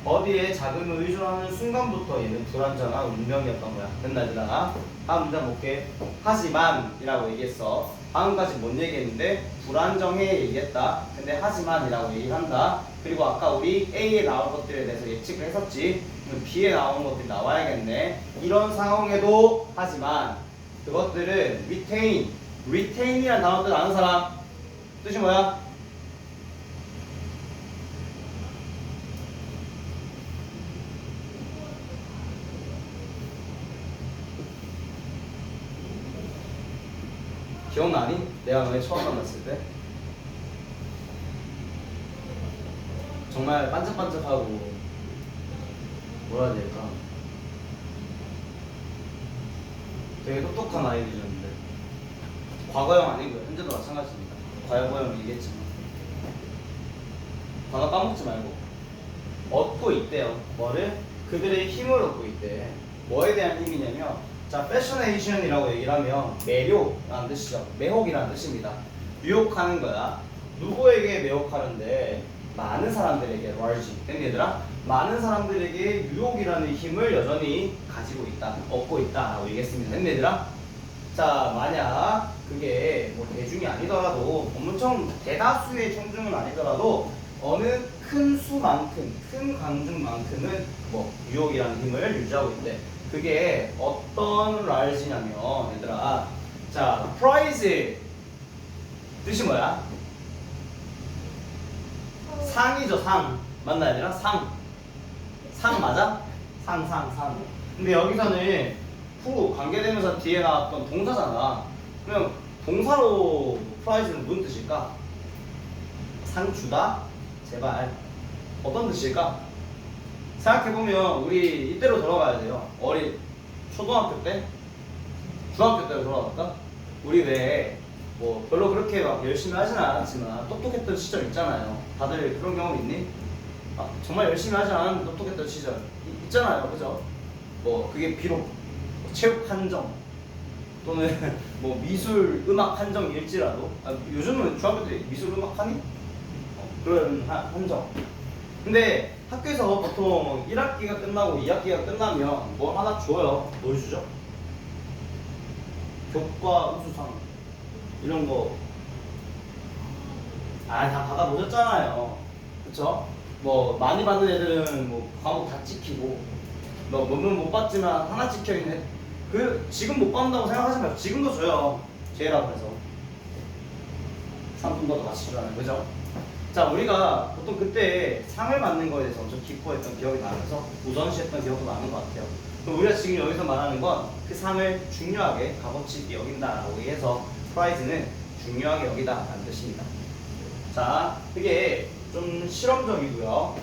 어디에 자금을 의존하는 순간부터 얘는 불안정한 운명이었던 거야. 됐나 얘들아? 다음 문장 볼게. 하지만 이라고 얘기했어. 방금까지 뭔 얘기했는데 불안정해 얘기했다. 근데 하지만 이라고 얘기한다. 그리고 아까 우리 A에 나올 것들에 대해서 예측을 했었지. 그럼 B에 나온 것들이 나와야겠네. 이런 상황에도 하지만 그것들은 retain이라는 단어 뜻 아는 사람? 뜻이 뭐야? 기억나니? 내가 너네 처음 만났을 때 정말 반짝반짝하고 뭐라 해야 될까? 되게 똑똑한 아이들이었는데 과거형 아니고요. 현재도 마찬가지입니다. 과거형 얘기했지만 단어 까먹지 말고 얻고 있대요. 뭐를? 그들의 힘을 얻고 있대. 뭐에 대한 힘이냐면 자, 패셔네이션이라고 얘기를 하면 매료라는 뜻이죠. 매혹이라는 뜻입니다. 유혹하는 거야. 누구에게 매혹하는데? 많은 사람들에게 large 된 얘들아 많은 사람들에게 유혹이라는 힘을 여전히 가지고 있다, 얻고 있다라고 얘기했습니다. 된 얘들아. 자, 만약 그게 뭐 대중이 아니더라도 엄청 대다수의 청중은 아니더라도 어느 큰 수만큼, 큰 강중만큼은 뭐 유혹이라는 힘을 유지하고 있대. 그게 어떤 large냐면 얘들아, 자, prize 뜻이 뭐야? 상이죠, 상. 맞나 얘들아? 상. 상 맞아? 상. 근데 여기서는 후 관계대명사 뒤에 나왔던 동사잖아. 그럼 동사로 프라이즈는 무슨 뜻일까? 상 주다? 제발. 어떤 뜻일까? 생각해보면 우리 이때로 돌아가야 돼요. 초등학교 때? 중학교 때로 돌아갈까? 우리 왜 뭐 별로 그렇게 막 열심히 하진 않았지만 똑똑했던 시절 있잖아요. 다들 그런 경험 있니? 아, 정말 열심히 하지 않았는데 똑똑했던 시절 있잖아요. 그죠? 뭐 그게 비록 체육 한정 또는 뭐 미술 음악 한정일지라도 요즘은 중학교 때 미술 음악 하니? 그런 한정. 근데 학교에서 보통 1학기가 끝나고 2학기가 끝나면 뭘 하나 줘요. 뭘 주죠? 교과 우수상 이런 거. 다 받아보셨잖아요. 그쵸? 뭐 많이 받는 애들은 뭐 과목 다 찍히고 뭐 논문 못 받지만 하나 찍혀있네. 지금 못 받는다고 생각하지 말고 지금도 줘요. 제라고 해서 상품도 같이 주잖아요. 그죠? 자, 우리가 보통 그때 상을 받는 거에 대해서 엄청 기뻐했던 기억이 나면서 우선시했던 기억도 나는 것 같아요. 그럼 우리가 지금 여기서 말하는 건 그 상을 중요하게 값어치 있게 여긴다라고 해서 프라이즈는 중요하게 여기다라는 뜻입니다. 자, 그게 좀 실험적이고요.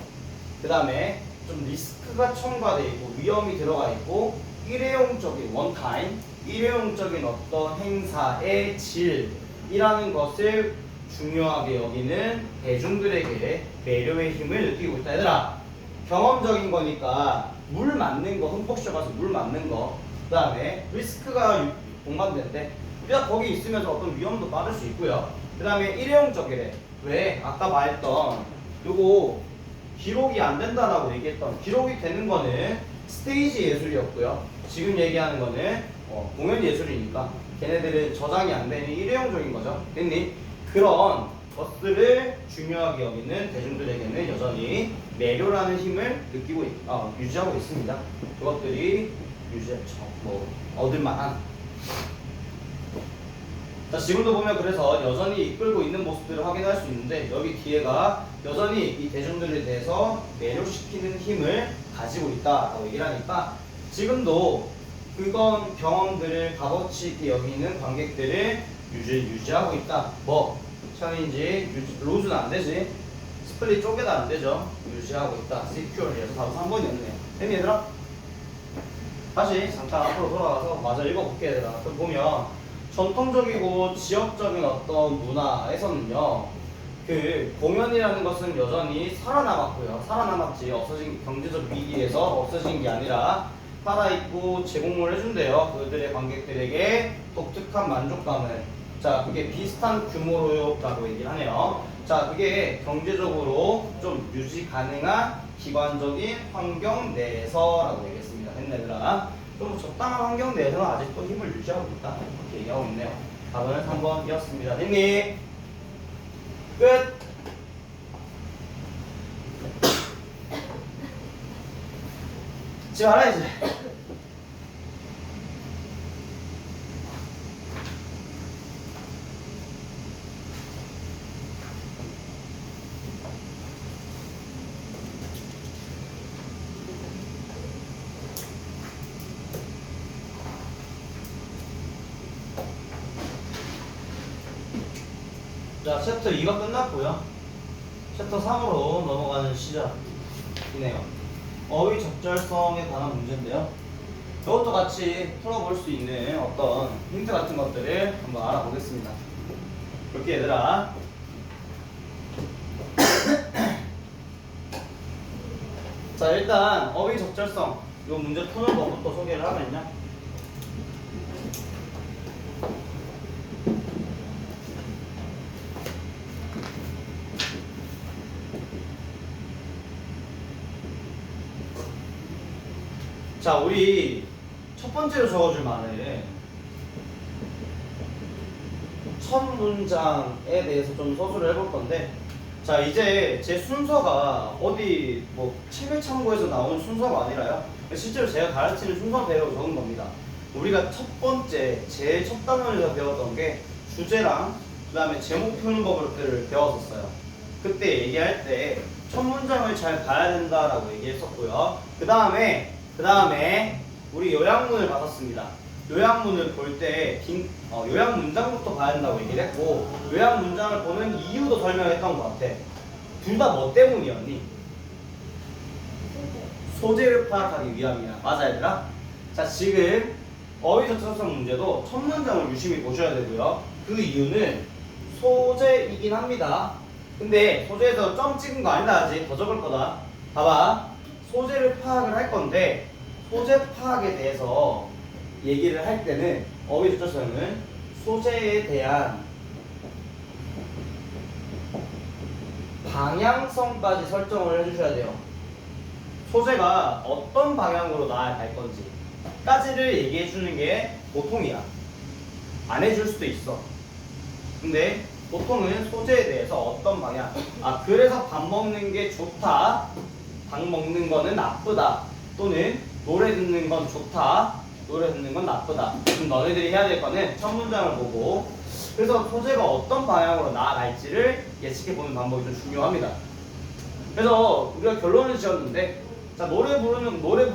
그 다음에 좀 리스크가 첨가되어 있고 위험이 들어가 있고 일회용적인 원타임, 일회용적인 어떤 행사의 질이라는 것을 중요하게 여기는 대중들에게 매료의 힘을 느끼고 있다. 얘들아, 경험적인 거니까 물 맞는 거, 흠뻑 쉬어가서 물 맞는 거, 그 다음에 리스크가 동반되는데 우리가 거기 있으면서 어떤 위험도 받을 수 있고요. 그 다음에 일회용적이래. 왜? 아까 말했던 요거 기록이 안 된다라고 얘기했던 기록이 되는 거는 스테이지 예술이었고요. 지금 얘기하는 거는 공연 예술이니까 걔네들은 저장이 안 되는 일회용적인 거죠. 됐니? 그런 것들을 중요하게 여기는 대중들에게는 여전히 매료라는 힘을 유지하고 있습니다. 그것들이 얻을 만한. 자, 지금도 보면 그래서 여전히 이끌고 있는 모습들을 확인할 수 있는데 여기 뒤에가 여전히 이 대중들에 대해서 매료시키는 힘을 가지고 있다라고 얘기를 하니까 지금도 그건 경험들을 값어치 있게 여기는 관객들을 유지하고 있다. 챌린지, 로즈는 안 되지. 스플릿 쪼개도 안 되죠. 유지하고 있다. secure에서 바로 3번이었네요. 됐니 얘들아? 다시 잠깐 앞으로 돌아가서 마저 읽어볼게 얘들아. 그럼 보면 전통적이고 지역적인 어떤 문화에서는요, 그 공연이라는 것은 여전히 살아남았고요. 살아남았지. 경제적 위기에서 없어진 게 아니라 살아있고 제공을 해준대요. 그들의 관객들에게 독특한 만족감을. 자, 그게 비슷한 규모로라고 얘기를 하네요. 자, 그게 경제적으로 좀 유지 가능한 기관적인 환경 내에서라고 얘기했습니다. 했네들아. 좀 적당한 환경 내에서는 아직도 힘을 유지하고 있다. 이렇게 얘기하고 있네요. 답은 3번이었습니다. 됐니? 끝! 집에 알아야지. 자, 챕터 2가 끝났고요. 챕터 3으로 넘어가는 시작이네요. 어휘 적절성에 관한 문제인데요. 이것도 같이 풀어볼 수 있는 어떤 힌트 같은 것들을 한번 알아보겠습니다. 볼게 얘들아. 자, 일단 어휘 적절성 이 문제 푸는 것부터 소개를 하면요. 자, 우리 첫 번째로 적어줄 말은 첫 문장에 대해서 좀 서술을 해볼 건데, 자, 이제 제 순서가 어디 뭐 책을 참고해서 나온 순서가 아니라요, 실제로 제가 가르치는 순서대로 적은 겁니다. 우리가 첫 번째 제일 첫 단원에서 배웠던 게 주제랑 그 다음에 제목 푸는 법을 배웠었어요. 그때 얘기할 때 첫 문장을 잘 봐야 된다라고 얘기했었고요. 그 다음에 우리 요약문을 받았습니다. 요약문을 볼 때 요약 문장부터 봐야 된다고 얘기를 했고, 요약 문장을 보는 이유도 설명했던 것 같아. 둘 다 뭐 때문이었니? 소재를 파악하기 위함이야. 맞아, 얘들아? 자, 지금 어휘저차성 문제도 첫 문장을 유심히 보셔야 되고요. 그 이유는 소재이긴 합니다. 근데 소재에서 점 찍은 거 아니다. 아직 더 적을 거다. 봐봐. 소재를 파악을 할 건데, 소재 파악에 대해서 얘기를 할 때는 어휘저차성은 소재에 대한 방향성까지 설정을 해주셔야 돼요. 소재가 어떤 방향으로 나아갈 건지 까지를 얘기해 주는 게 보통이야. 안 해줄 수도 있어. 근데 보통은 소재에 대해서 어떤 방향, 그래서 밥 먹는 게 좋다, 밥 먹는 거는 나쁘다, 또는 노래 듣는 건 좋다, 노래 듣는 건 나쁘다. 그럼 너네들이 해야 될 거는 첫 문장을 보고, 그래서 소재가 어떤 방향으로 나아갈지를 예측해보는 방법이 좀 중요합니다. 그래서 우리가 결론을 지었는데, 자, 노래 부르는 것은 노래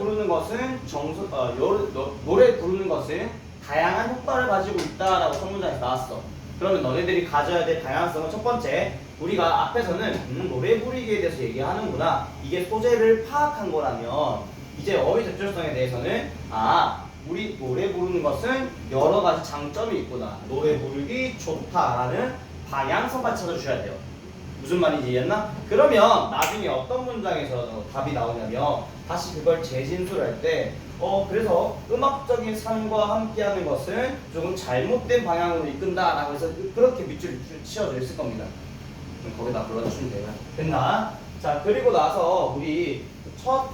부르는 것은 다양한 효과를 가지고 있다라고 첫 문장에서 나왔어. 그러면 너네들이 가져야 될 다양성은 첫 번째, 우리가 앞에서는 노래 부르기에 대해서 얘기하는구나, 이게 소재를 파악한 거라면, 이제 어휘 적절성에 대해서는 우리 노래 부르는 것은 여러 가지 장점이 있구나, 노래 부르기 좋다라는 방향성까지 찾아주셔야 돼요. 무슨 말인지 이해했나? 그러면 나중에 어떤 문장에서 답이 나오냐면, 다시 그걸 재진술할 때 그래서 음악적인 삶과 함께하는 것은 조금 잘못된 방향으로 이끈다라고 해서 그렇게 밑줄이 치어져 있을 겁니다. 거기다 불러주시면 돼요. 됐나? 자, 그리고 나서 우리 첫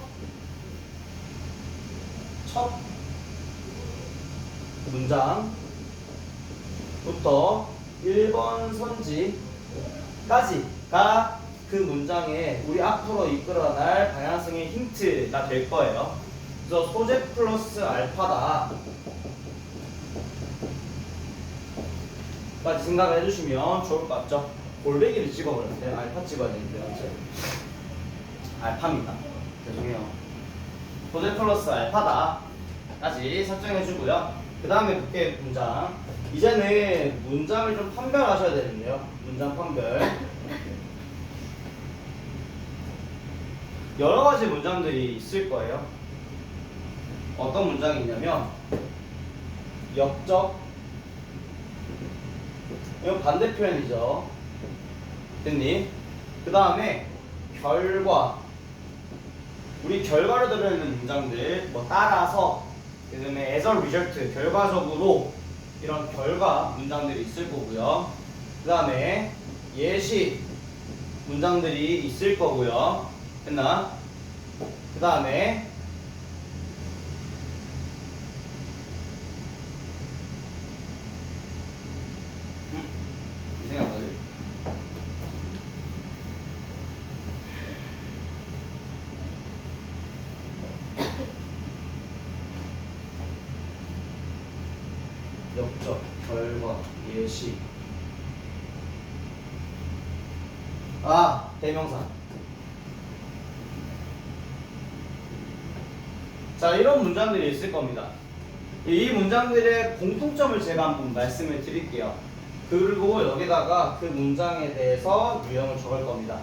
문장부터 1번 선지까지가 그 문장에 우리 앞으로 이끌어날 방향성의 힌트가 될 거예요. 그래서 소재 플러스 알파다 까지 생각을 해주시면 좋을 것 같죠? 골뱅이를 찍어버렸어요. 알파 찍어야 되는데 알파입니다. 죄송해요. 소재 플러스 알파다 까지 설정해주고요. 그 다음에 그때 문장, 이제는 문장을 좀 판별하셔야 되는데요. 문장 판별, 여러 가지 문장들이 있을 거예요. 어떤 문장이 있냐면 역적, 이건 반대 표현이죠. 됐니? 그 다음에 결과, 우리 결과를 들어있는 문장들, 뭐 따라서, 그 다음에 as a result, 결과적으로, 이런 결과 문장들이 있을 거고요. 그 다음에 예시 문장들이 있을 거고요. 됐나? 그 다음에 이 생각나지? 역적, 결과, 예시, 대명사. 자, 이런 문장들이 있을 겁니다. 이 문장들의 공통점을 제가 한번 말씀을 드릴게요. 그리고 여기다가 그 문장에 대해서 유형을 적을 겁니다.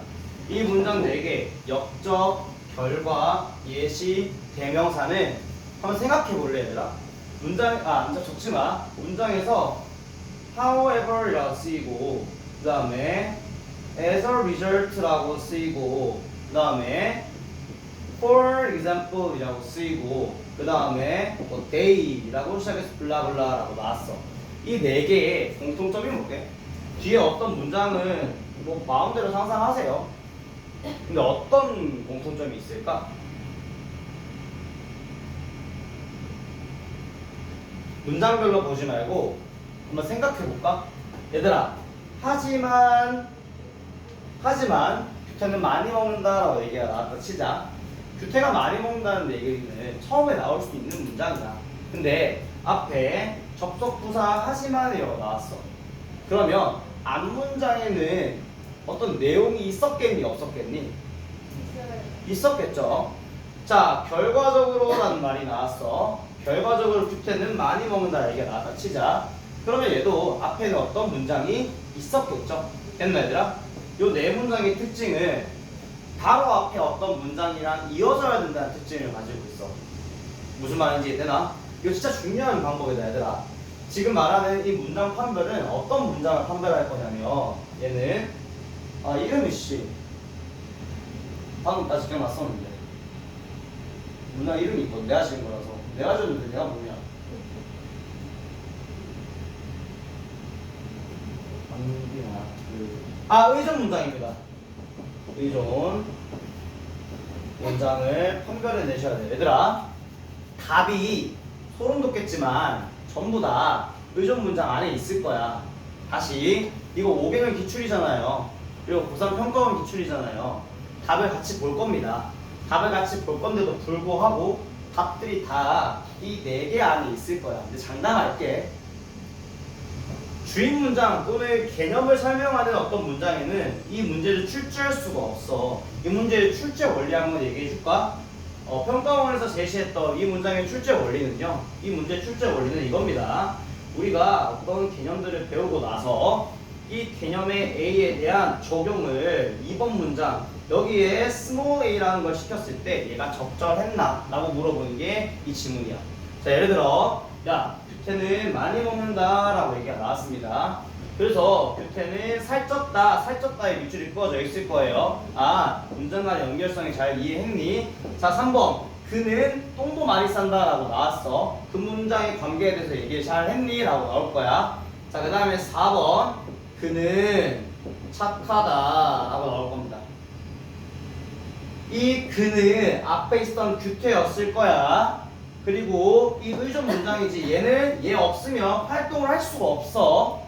이 문장 4개, 역적, 결과, 예시, 대명사는 한번 생각해 볼래, 얘들아? 문장 적지 마. 문장에서 however라고 쓰이고, 그 다음에 as a result라고 쓰이고, 그 다음에 for example이라고 쓰이고, 그 다음에 뭐 day라고 시작해서 블라블라라고 나왔어. 이 4개의 공통점이 뭘게? 뒤에 어떤 문장은 뭐 마음대로 상상하세요. 근데 어떤 공통점이 있을까? 문장별로 보지 말고 한번 생각해 볼까? 얘들아, 하지만 규태는 많이 먹는다라고 얘기가 나왔다 치자. 규태가 많이 먹는다는 얘기는 처음에 나올 수 있는 문장이야. 근데 앞에 접속부사 하지만이라고 나왔어. 그러면 앞문장에는 어떤 내용이 있었겠니 없었겠니? 있었겠죠. 자, 결과적으로라는 말이 나왔어. 결과적으로 규태는 많이 먹는다 얘기가 나왔다 치자. 그러면 얘도 앞에는 어떤 문장이 있었겠죠. 됐나 얘들아? 요 네 문장의 특징은 바로 앞에 어떤 문장이랑 이어져야 된다는 특징을 가지고 있어. 무슨 말인지 이해되나? 이거 진짜 중요한 방법이다 얘들아. 지금 말하는 이 문장 판별은 어떤 문장을 판별할 거냐면 얘는 이름이 씨 방금 다시 기억났었는데 문장 이름이 있거든. 내가 지은 거라서 내가 지었는데 내가 뭐냐 의존 문장입니다. 의존 문장을 판별해 내셔야 돼요. 얘들아, 답이 소름 돋겠지만 전부 다 의존 문장 안에 있을 거야. 다시, 이거 500은 기출이잖아요. 그리고 고3 평가원 기출이잖아요. 답을 같이 볼 겁니다. 답을 같이 볼 건데도 불구하고 답들이 다 이 4개 안에 있을 거야. 근데 장담할게. 주인 문장 또는 개념을 설명하는 어떤 문장에는 이 문제를 출제할 수가 없어. 이 문제의 출제 원리 한번 얘기해 줄까? 평가원에서 제시했던 이 문장의 출제 원리는요. 이 문제의 출제 원리는 이겁니다. 우리가 어떤 개념들을 배우고 나서 이 개념의 A에 대한 적용을 2번 문장 여기에 small a라는 걸 시켰을 때 얘가 적절했나? 라고 물어보는 게 이 지문이야. 자, 예를 들어 야, 규태는 많이 먹는다 라고 얘기가 나왔습니다. 그래서 규태는 살쪘다의 밑줄이 그어져 있을 거예요. 문장 간의 연결성이 잘 이해했니? 자, 3번 그는 똥도 많이 싼다 라고 나왔어. 그 문장의 관계에 대해서 얘기를 잘 했니? 라고 나올 거야. 자, 그 다음에 4번 그는 착하다 라고 나올 겁니다. 이 그는 앞에 있었던 규태였을 거야. 그리고 이 의존 문장이지. 얘는 얘 없으면 활동을 할 수가 없어.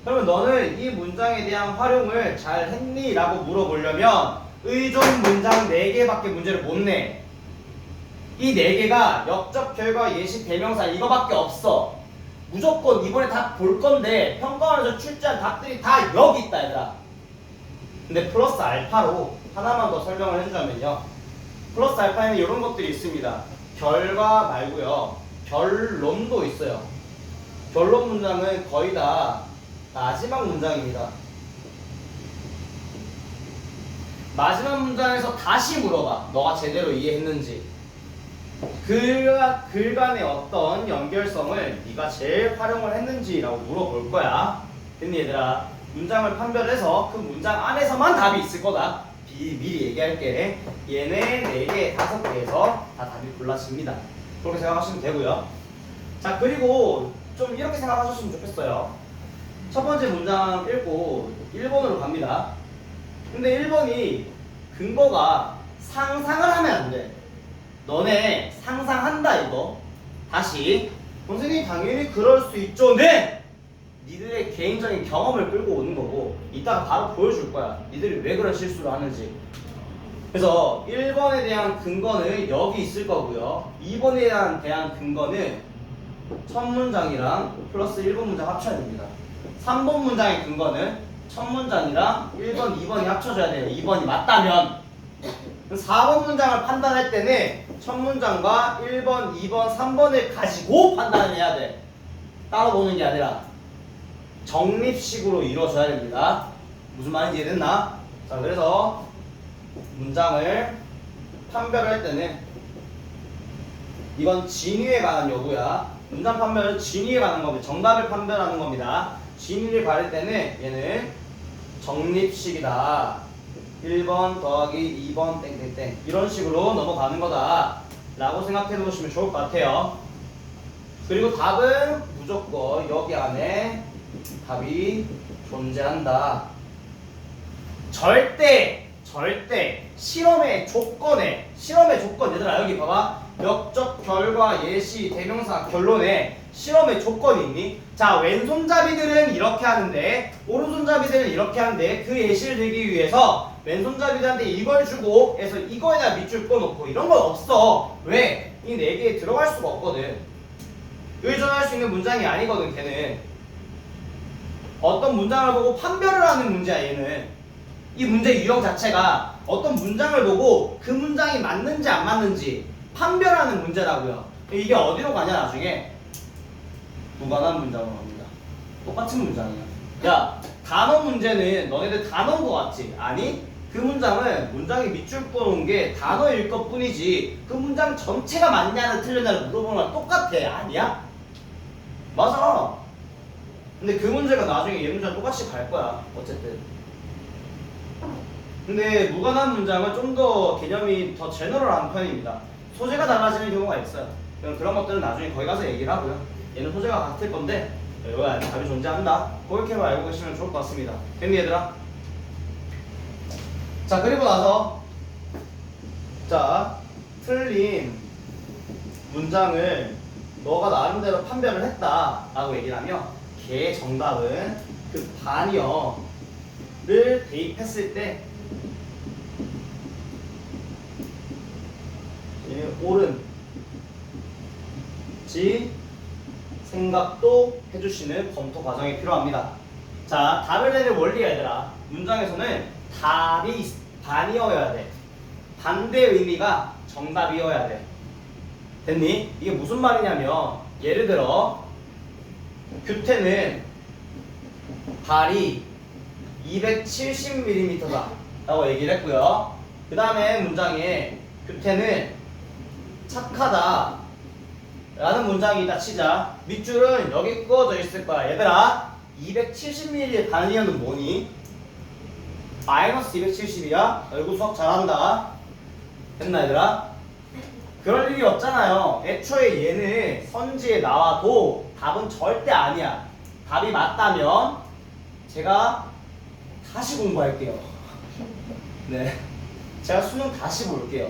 그러면 너는 이 문장에 대한 활용을 잘 했니? 라고 물어보려면 의존 문장 4개밖에 문제를 못 내. 이 4개가 역적, 결과, 예시, 대명사 이거밖에 없어. 무조건 이번에 다 볼 건데 평가원에서 출제한 답들이 다 여기 있다 얘들아. 근데 플러스 알파로 하나만 더 설명을 해주자면요. 플러스 알파에는 이런 것들이 있습니다. 결과 말고요. 결론도 있어요. 결론 문장은 거의 다 마지막 문장입니다. 마지막 문장에서 다시 물어봐. 너가 제대로 이해했는지. 글 간의 어떤 연결성을 네가 제일 활용을 했는지라고 물어볼 거야. 됐니 얘들아? 문장을 판별해서 그 문장 안에서만 답이 있을 거다. 미리 얘기할게. 얘네 4개, 5개에서 다 답이 골라집니다. 그렇게 생각하시면 되고요. 자, 그리고 좀 이렇게 생각하셨으면 좋겠어요. 첫 번째 문장 읽고 1번으로 갑니다. 근데 1번이 근거가 상상을 하면 안 돼. 너네 상상한다 이거. 다시 선생님 당연히 그럴 수 있죠. 네! 니들의 개인적인 경험을 끌고 오는 거고 이따가 바로 보여줄 거야. 니들이 왜 그런 실수를 하는지. 그래서 1번에 대한 근거는 여기 있을 거고요. 2번에 대한 근거는 첫 문장이랑 플러스 1번 문장 합쳐야 됩니다. 3번 문장의 근거는 첫 문장이랑 1번, 2번이 합쳐져야 돼요. 2번이 맞다면. 4번 문장을 판단할 때는 첫 문장과 1번, 2번, 3번을 가지고 판단을 해야 돼. 따로 보는 게 아니라 정립식으로 이루어져야 됩니다. 무슨 말인지 이해됐나? 자, 그래서 문장을 판별할 때는 이건 진위에 관한 여부야. 문장 판별은 진위에 관한 겁니다. 정답을 판별하는 겁니다. 진위를 가릴 때는 얘는 정립식이다. 1번 더하기 2번 땡땡땡 이런 식으로 넘어가는 거다 라고 생각해 놓으시면 좋을 것 같아요. 그리고 답은 무조건 여기 안에 답이 존재한다. 절대 실험의 조건 얘들아 여기 봐봐. 역적, 결과, 예시, 대명사, 결론에 실험의 조건이 있니? 자, 왼손잡이들은 이렇게 하는데 오른손잡이들은 이렇게 하는데 그 예시를 들기 위해서 왼손잡이들한테 이걸 주고 해서 이거에다 밑줄 꺼놓고 이런 건 없어. 왜? 이 네 개에 들어갈 수가 없거든. 의존할 수 있는 문장이 아니거든. 걔는 어떤 문장을 보고 판별을 하는 문제야. 얘는 이 문제 유형 자체가 어떤 문장을 보고 그 문장이 맞는지 안 맞는지 판별하는 문제라고요. 이게 어디로 가냐 나중에 무관한 문장으로 갑니다. 똑같은 문장이야. 야, 단어 문제는 너네들 단어인 것 같지? 아니, 그 문장은 문장에 밑줄 꺼놓은 게 단어일 것 뿐이지 그 문장 전체가 맞냐는 틀렸냐를 물어보는 거랑 똑같아. 아니야? 맞아. 근데 그 문제가 나중에 얘 문제랑 똑같이 갈 거야. 어쨌든. 근데 무관한 문장은 좀 더 개념이 더 제너럴한 편입니다. 소재가 달라지는 경우가 있어요. 그런 것들은 나중에 거기 가서 얘기를 하고요. 얘는 소재가 같을 건데 여기 답이 존재한다. 그렇게만 알고 계시면 좋을 것 같습니다. 됐니 얘들아? 자, 그리고 나서 자, 틀린 문장을 너가 나름대로 판별을 했다라고 얘기를 하며 걔의 정답은 그 반이어를 대입했을 때 옳은지 생각도 해주시는 검토 과정이 필요합니다. 자, 답을 내는 원리가 얘들아, 문장에서는 답이 반이어야 돼. 반대 의미가 정답이어야 돼. 됐니? 이게 무슨 말이냐면 예를 들어 규태는 발이 270mm다 라고 얘기를 했고요. 그 다음에 문장에 규태는 착하다 라는 문장이 있다 치자. 밑줄은 여기 끄어져 있을 거야. 얘들아, 270mm의 반이어는 뭐니? 마이너스 270이야? 얼굴 수학 잘한다. 됐나 얘들아? 그럴 일이 없잖아요. 애초에 얘는 선지에 나와도 답은 절대 아니야. 답이 맞다면 제가 다시 공부할게요. 네, 제가 수능 다시 볼게요.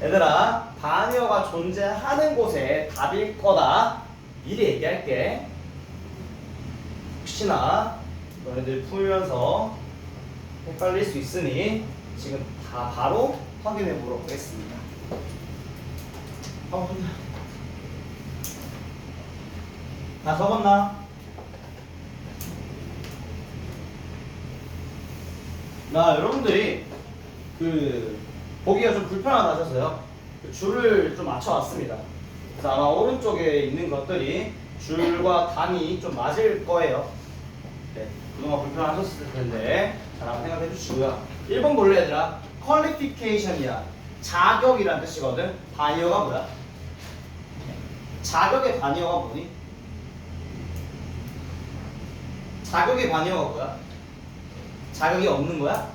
얘들아, 반이어가 존재하는 곳에 답일 거다 미리 얘기할게. 혹시나 너희들 풀면서 헷갈릴 수 있으니 지금 다 바로 확인해 보도록 하겠습니다. 다 적었나? 나 여러분들이 보기가 좀 불편하다 하셔서요, 줄을 좀 맞춰왔습니다. 그래서 아마 오른쪽에 있는 것들이 줄과 단이 좀 맞을 거예요. 네, 그동안 불편하셨을 텐데 잘 한번 생각해 주시고요. 1번 볼래 얘들아? qualification이야. 자격이란 뜻이거든. 반이어가 뭐야? 자격의 반이어가 뭐니? 자격의 반이어가 뭐야? 자격이 없는 거야?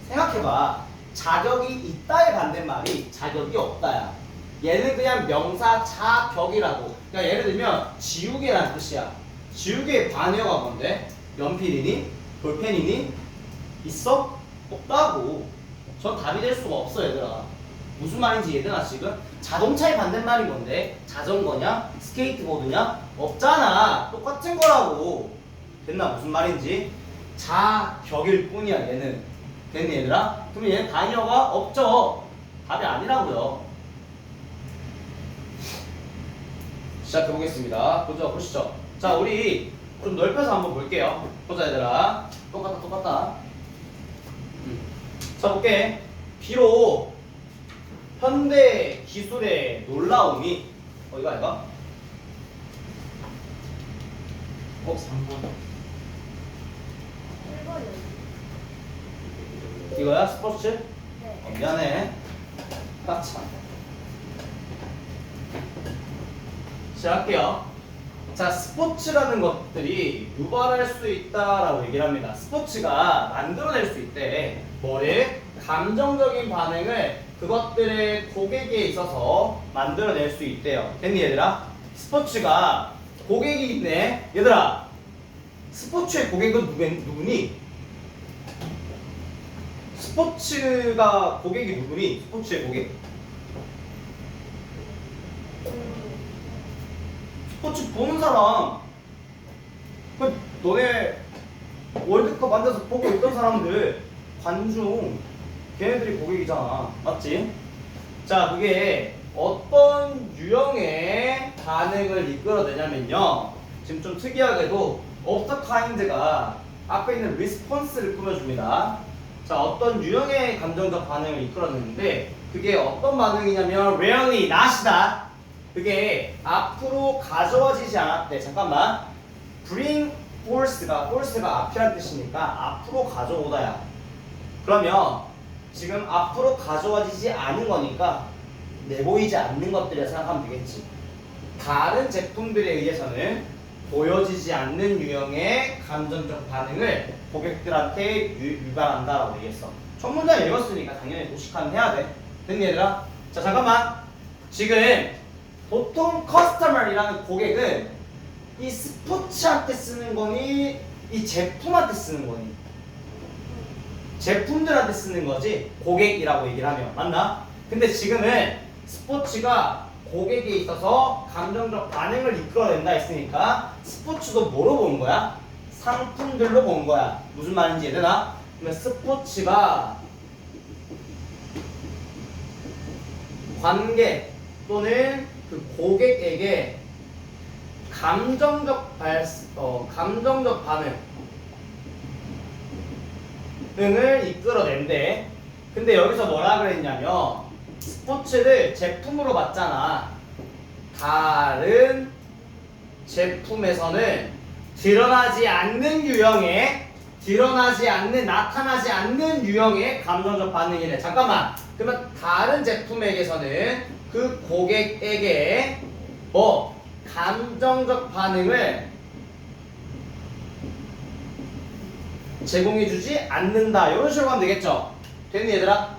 생각해봐. 자격이 있다의 반대말이 자격이 없다야. 얘는 그냥 명사 자격이라고. 그러니까 예를 들면 지우개란 뜻이야. 지우개의 반이어가 뭔데? 연필이니? 볼펜이니? 있어? 없다고. 전 답이 될 수가 없어 얘들아. 무슨 말인지 얘들아 지금? 자동차의 반대말이 뭔데? 자전거냐? 스케이트보드냐? 없잖아. 똑같은 거라고. 됐나 무슨 말인지? 자격일 뿐이야 얘는. 됐니 얘들아? 그러면 얘는 단어가 없죠. 답이 아니라고요. 시작해보겠습니다. 보시죠. 자, 우리 좀 넓혀서 한번 볼게요. 보자 얘들아. 똑같다. 자, 볼게. 비록 현대 기술의 놀라움이 이거 아닌가? 3번. 1번이요. 이거야? 스포츠? 네. 미안해. 아, 참. 시작할게요. 자, 스포츠라는 것들이 유발할 수 있다라고 얘기를 합니다. 스포츠가 만들어낼 수 있대. 뭐를? 감정적인 반응을 그것들의 고객에 있어서 만들어낼 수 있대요. 됐니 얘들아? 스포츠가 고객이 있네. 얘들아, 스포츠의 고객은 누구니? 스포츠가 고객이 누구니? 스포츠의 고객. 스포츠 보는 사람, 그 너네 월드컵 앉아서 보고 있던 사람들 관중, 걔네들이 고객이잖아. 맞지? 자, 그게 어떤 유형의 반응을 이끌어내냐면요. 지금 좀 특이하게도 of the kind가 앞에 있는 response를 꾸며줍니다. 자, 어떤 유형의 감정적 반응을 이끌어내는데 그게 어떤 반응이냐면 rarely, not이다. 그게 앞으로 가져와지지 않았대. 잠깐만. bring force가 앞이란 뜻이니까 앞으로 가져오다야. 그러면 지금 앞으로 가져와지지 않은 거니까 내보이지 않는 것들이라 생각하면 되겠지. 다른 제품들에 의해서는 보여지지 않는 유형의 감정적 반응을 고객들한테 유발한다라고 얘기했어. 첫 문장 읽었으니까 당연히 도식화는 해야 돼. 됐니 얘들아? 자, 잠깐만. 지금 보통 커스터머이라는 고객은 이 스포츠한테 쓰는 거니 이 제품한테 쓰는 거니? 제품들한테 쓰는 거지 고객이라고 얘기를 하면. 맞나? 근데 지금은 스포츠가 고객에 있어서 감정적 반응을 이끌어낸다 했으니까 스포츠도 뭐로 보는 거야? 상품들로 보는 거야. 무슨 말인지 얘들아? 그러면 스포츠가 관객 또는 그 고객에게 감정적 반응을 이끌어낸대. 근데 여기서 뭐라 그랬냐면 스포츠를 제품으로 봤잖아. 다른 제품에서는 나타나지 않는 유형의 감정적 반응이래. 잠깐만. 그러면 다른 제품에게서는 그 고객에게 뭐 감정적 반응을 제공해주지 않는다. 이런 식으로 하면 되겠죠? 됐니 얘들아?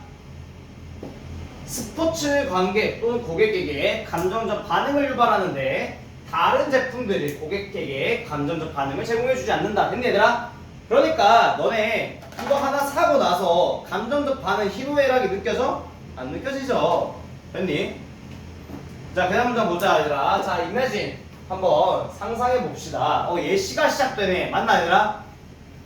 스포츠 관객 또는 고객에게 감정적 반응을 유발하는데 다른 제품들이 고객에게 감정적 반응을 제공해주지 않는다. 됐니 얘들아? 그러니까 너네 이거 하나 사고 나서 감정적 반응 희노애락이 느껴져? 안 느껴지죠? 됐니? 자, 그 다음 문장 보자 얘들아. 자, imagine 한번 상상해 봅시다. 예시가 시작되네. 맞나 얘들아?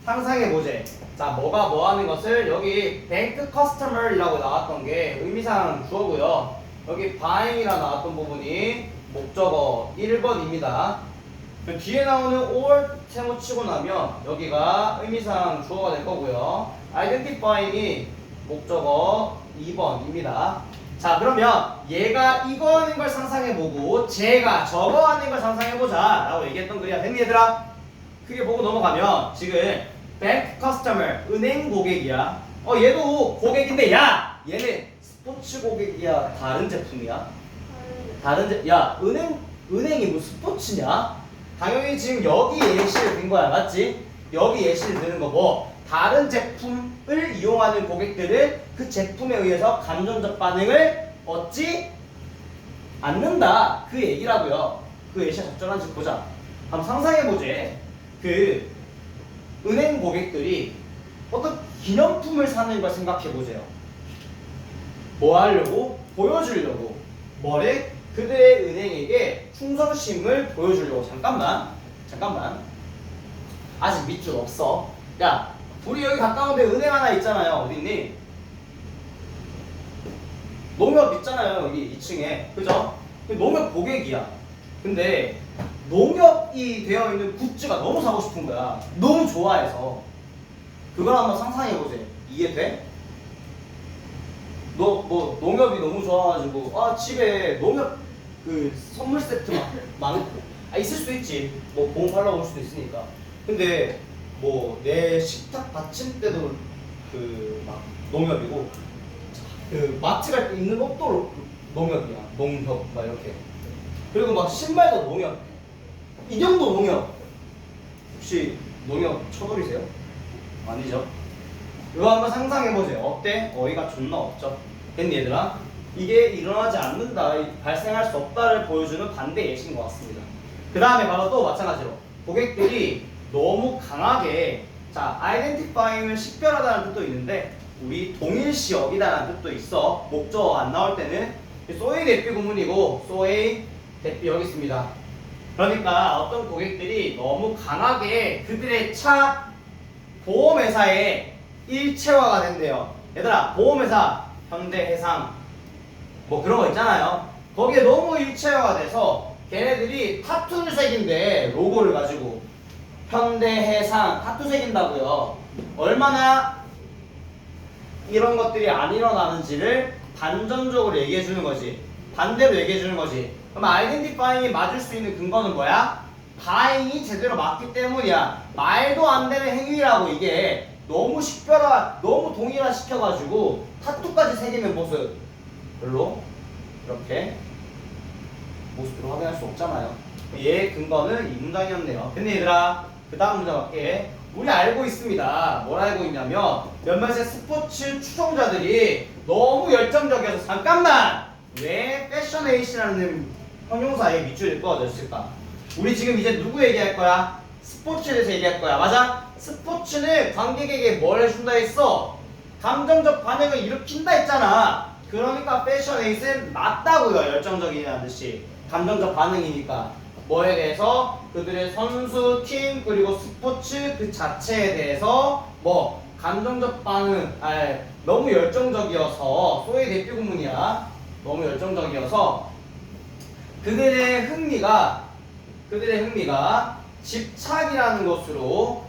상상해 보제. 자, 뭐가 뭐 하는 것을 여기 bank customer이라고 나왔던 게 의미상 주어고요. 여기 buying이라 나왔던 부분이 목적어 1번입니다. 뒤에 나오는 or 세모 치고 나면 여기가 의미상 주어가 될 거고요. identifying이 목적어 2번입니다. 자, 그러면 얘가 이거 하는 걸 상상해보고 쟤가 저거 하는 걸 상상해보자 라고 얘기했던 글이야. 됐니 얘들아? 크게 보고 넘어가면 지금 bank customer, 은행 고객이야. 얘도 고객인데 야! 얘는 스포츠 고객이야? 다른 제품이야? 야, 은행이 뭐 스포츠냐? 당연히 지금 여기 예시를 든 거야. 맞지? 여기 예시를 드는 거고 다른 제품을 이용하는 고객들은 그 제품에 의해서 감정적 반응을 얻지 않는다. 그 얘기라고요. 그 예시가 적절한지 보자. 한번 상상해보지. 그 은행 고객들이 어떤 기념품을 사는 걸 생각해보세요. 뭐 하려고? 보여주려고. 뭐를? 그들의 은행에게 충성심을 보여주려고. 잠깐만. 아직 밑줄 없어. 야, 우리 여기 가까운데 은행 하나 있잖아요. 어디 있니? 농협 있잖아요. 여기 2층에. 그죠? 농협 고객이야. 근데 농협이 되어 있는 굿즈가 너무 사고 싶은 거야. 너무 좋아해서. 그걸 한번 상상해보세요. 이해돼? 너 뭐 농협이 너무 좋아가지고 집에 농협 그 선물 세트 많고 있을 수도 있지. 뭐 보험 팔러 올 수도 있으니까. 근데 뭐 내 식탁 받침대도 그 막 농협이고 그 마트 갈 때 입는 옷도 농협이야. 농협 막 이렇게. 그리고 막 신발도 농협. 인형도 농협. 혹시 농협 쳐돌이세요? 아니죠? 이거 한번 상상해보세요. 어때? 어이가 존나 없죠? 됐니 얘들아? 이게 일어나지 않는다, 발생할 수 없다를 보여주는 반대 예시인 것 같습니다. 그 다음에 바로 또 마찬가지로 고객들이 너무 강하게 identifying은 식별하다는 뜻도 있는데 우리 동일시 여기다라는 뜻도 있어. 목적어 안 나올 때는 so의 대피 구문이고 so의 대피 여기 있습니다. 그러니까 어떤 고객들이 너무 강하게 그들의 차 보험회사에 일체화가 된대요. 얘들아, 보험회사 현대해상 뭐 그런 거 있잖아요. 거기에 너무 일체화가 돼서 걔네들이 타투를 새긴대. 로고를 가지고 현대해상 타투 새긴다고요. 얼마나 이런 것들이 안 일어나는지를 반전적으로 얘기해 주는 거지. 반대로 얘기해 주는 거지. 그럼 아이덴티파잉이 맞을 수 있는 근거는 뭐야? 바잉이 제대로 맞기 때문이야. 말도 안 되는 행위라고. 이게 너무 식별화, 너무 동일화 시켜가지고 타투까지 새기는 모습 별로 이렇게 모습으로 확인할 수 없잖아요. 얘의 근거는 이 문장이었네요. 근데 얘들아, 그 다음 문장 밖에 우리 알고 있습니다. 뭘 알고 있냐면 몇몇의 스포츠 추종자들이 너무 열정적이어서. 잠깐만! 왜 패셔네이시라는 형용사에 밑줄을 그어줬을까? 우리 지금 이제 누구 얘기할 거야? 스포츠에 대해서 얘기할 거야. 맞아? 스포츠는 관객에게 뭘 해준다 했어? 감정적 반응을 일으킨다 했잖아. 그러니까 패셔네이스는 맞다고요. 열정적이라는 듯이 감정적 반응이니까. 뭐에 대해서? 그들의 선수, 팀, 그리고 스포츠 그 자체에 대해서 뭐 감정적 반응, 너무 열정적이어서. 소의 대표 구문이야. 너무 열정적이어서 그들의 흥미가 집착이라는 것으로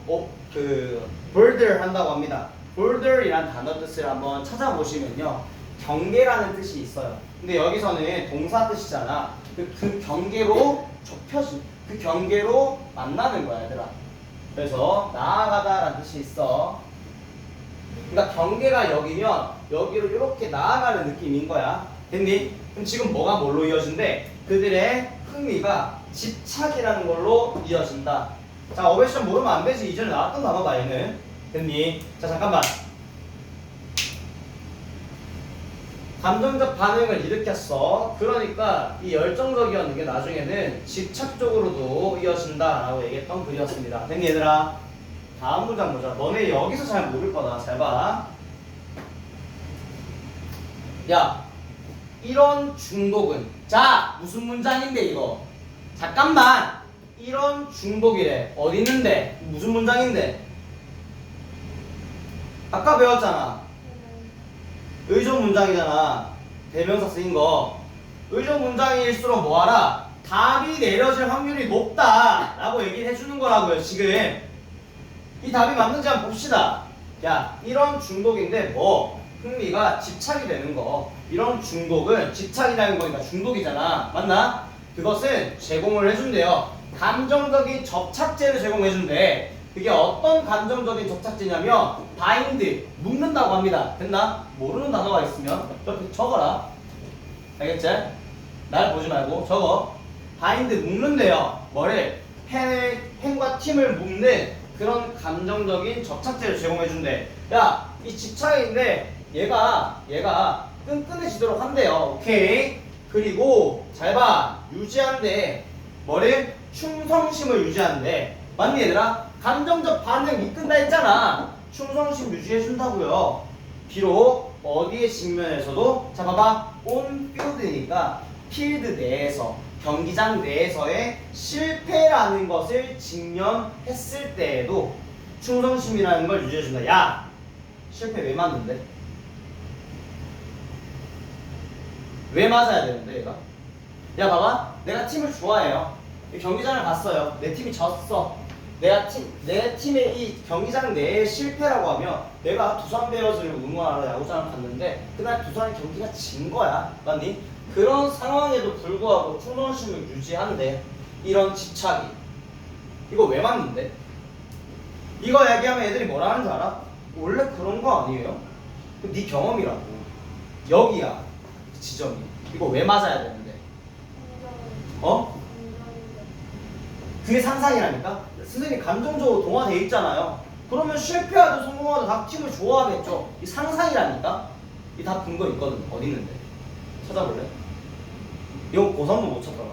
border 한다고 합니다. border이란 단어 뜻을 한번 찾아보시면요, 경계라는 뜻이 있어요. 근데 여기서는 동사 뜻이잖아. 그 경계로 좁혀진, 그 경계로 만나는 거야, 얘들아. 그래서 나아가다라는 뜻이 있어. 그러니까 경계가 여기면 여기로 이렇게 나아가는 느낌인 거야. 됐니? 그럼 지금 뭐가 뭘로 이어진대? 그들의 흥미가 집착이라는 걸로 이어진다. 자, 어배션 모르면 안 되지. 이전에 나왔던 단어다, 얘는. 됐니? 자, 잠깐만. 감정적 반응을 일으켰어. 그러니까 이 열정적이었는 게 나중에는 집착적으로도 이어진다 라고 얘기했던 글이었습니다. 됐니, 얘들아? 다음 문장 보자. 너네 여기서 잘 모를 거다. 잘 봐. 야, 이런 중독은, 자, 무슨 문장인데 이거? 잠깐만. 이런 중독이래. 어디 있는데? 무슨 문장인데? 아까 배웠잖아. 의존 문장이잖아. 대명사 쓰인 거. 의존 문장일수록 뭐하라? 답이 내려질 확률이 높다 라고 얘기를 해주는 거라고요. 지금 이 답이 맞는지 한번 봅시다. 야, 이런 중독인데 뭐 흥미가 집착이 되는 거. 이런 중독은 집착이라는 거니까 중독이잖아. 맞나? 그것은 제공을 해준대요. 감정적인 접착제를 제공해준대. 그게 어떤 감정적인 접착제냐면 바인드, 묶는다고 합니다. 됐나? 모르는 단어가 있으면 옆에 적어라. 알겠지? 날 보지 말고 적어. 바인드, 묶는데요. 뭐를? 펜과 팀을 묶는 그런 감정적인 접착제를 제공해준대. 야, 이 집착인데 얘가 끈끈해지도록 한대요. 오케이. 그리고 잘 봐. 유지한대. 뭐를? 충성심을 유지한대. 맞니, 얘들아? 감정적 반응 이끈다 했잖아. 충성심 유지해준다고요. 비록 어디의 측면에서도, 자 봐봐, on field니까 필드 내에서, 경기장 내에서의 실패라는 것을 직면했을 때에도 충성심이라는 걸 유지해준다. 야, 실패 왜 맞는데? 왜 맞아야 되는데 얘가? 야 봐봐, 내가 팀을 좋아해요. 경기장을 갔어요. 내 팀이 졌어. 내 팀의 이 경기장 내에 실패라고 하면 내가 두산 베어즈를 응원하러 야구장을 갔는데 그날 두산의 경기가 진 거야. 맞니? 그런 상황에도 불구하고 충성심을 유지한대. 이런 집착이. 이거 왜 맞는데? 이거 얘기하면 애들이 뭐라 하는 줄 알아? 원래 그런 거 아니에요? 네 경험이라고. 여기야, 지점이. 이거 왜 맞아야 되는데? 어? 그게 상상이라니까? 선생님 감정적으로 동화돼 있잖아요. 그러면 실패하든 성공하든 다 팀을 좋아하겠죠. 이 상상이라니까? 이 다 근거 있거든. 어디 있는데? 찾아볼래? 이건 고3도 못 찾더라.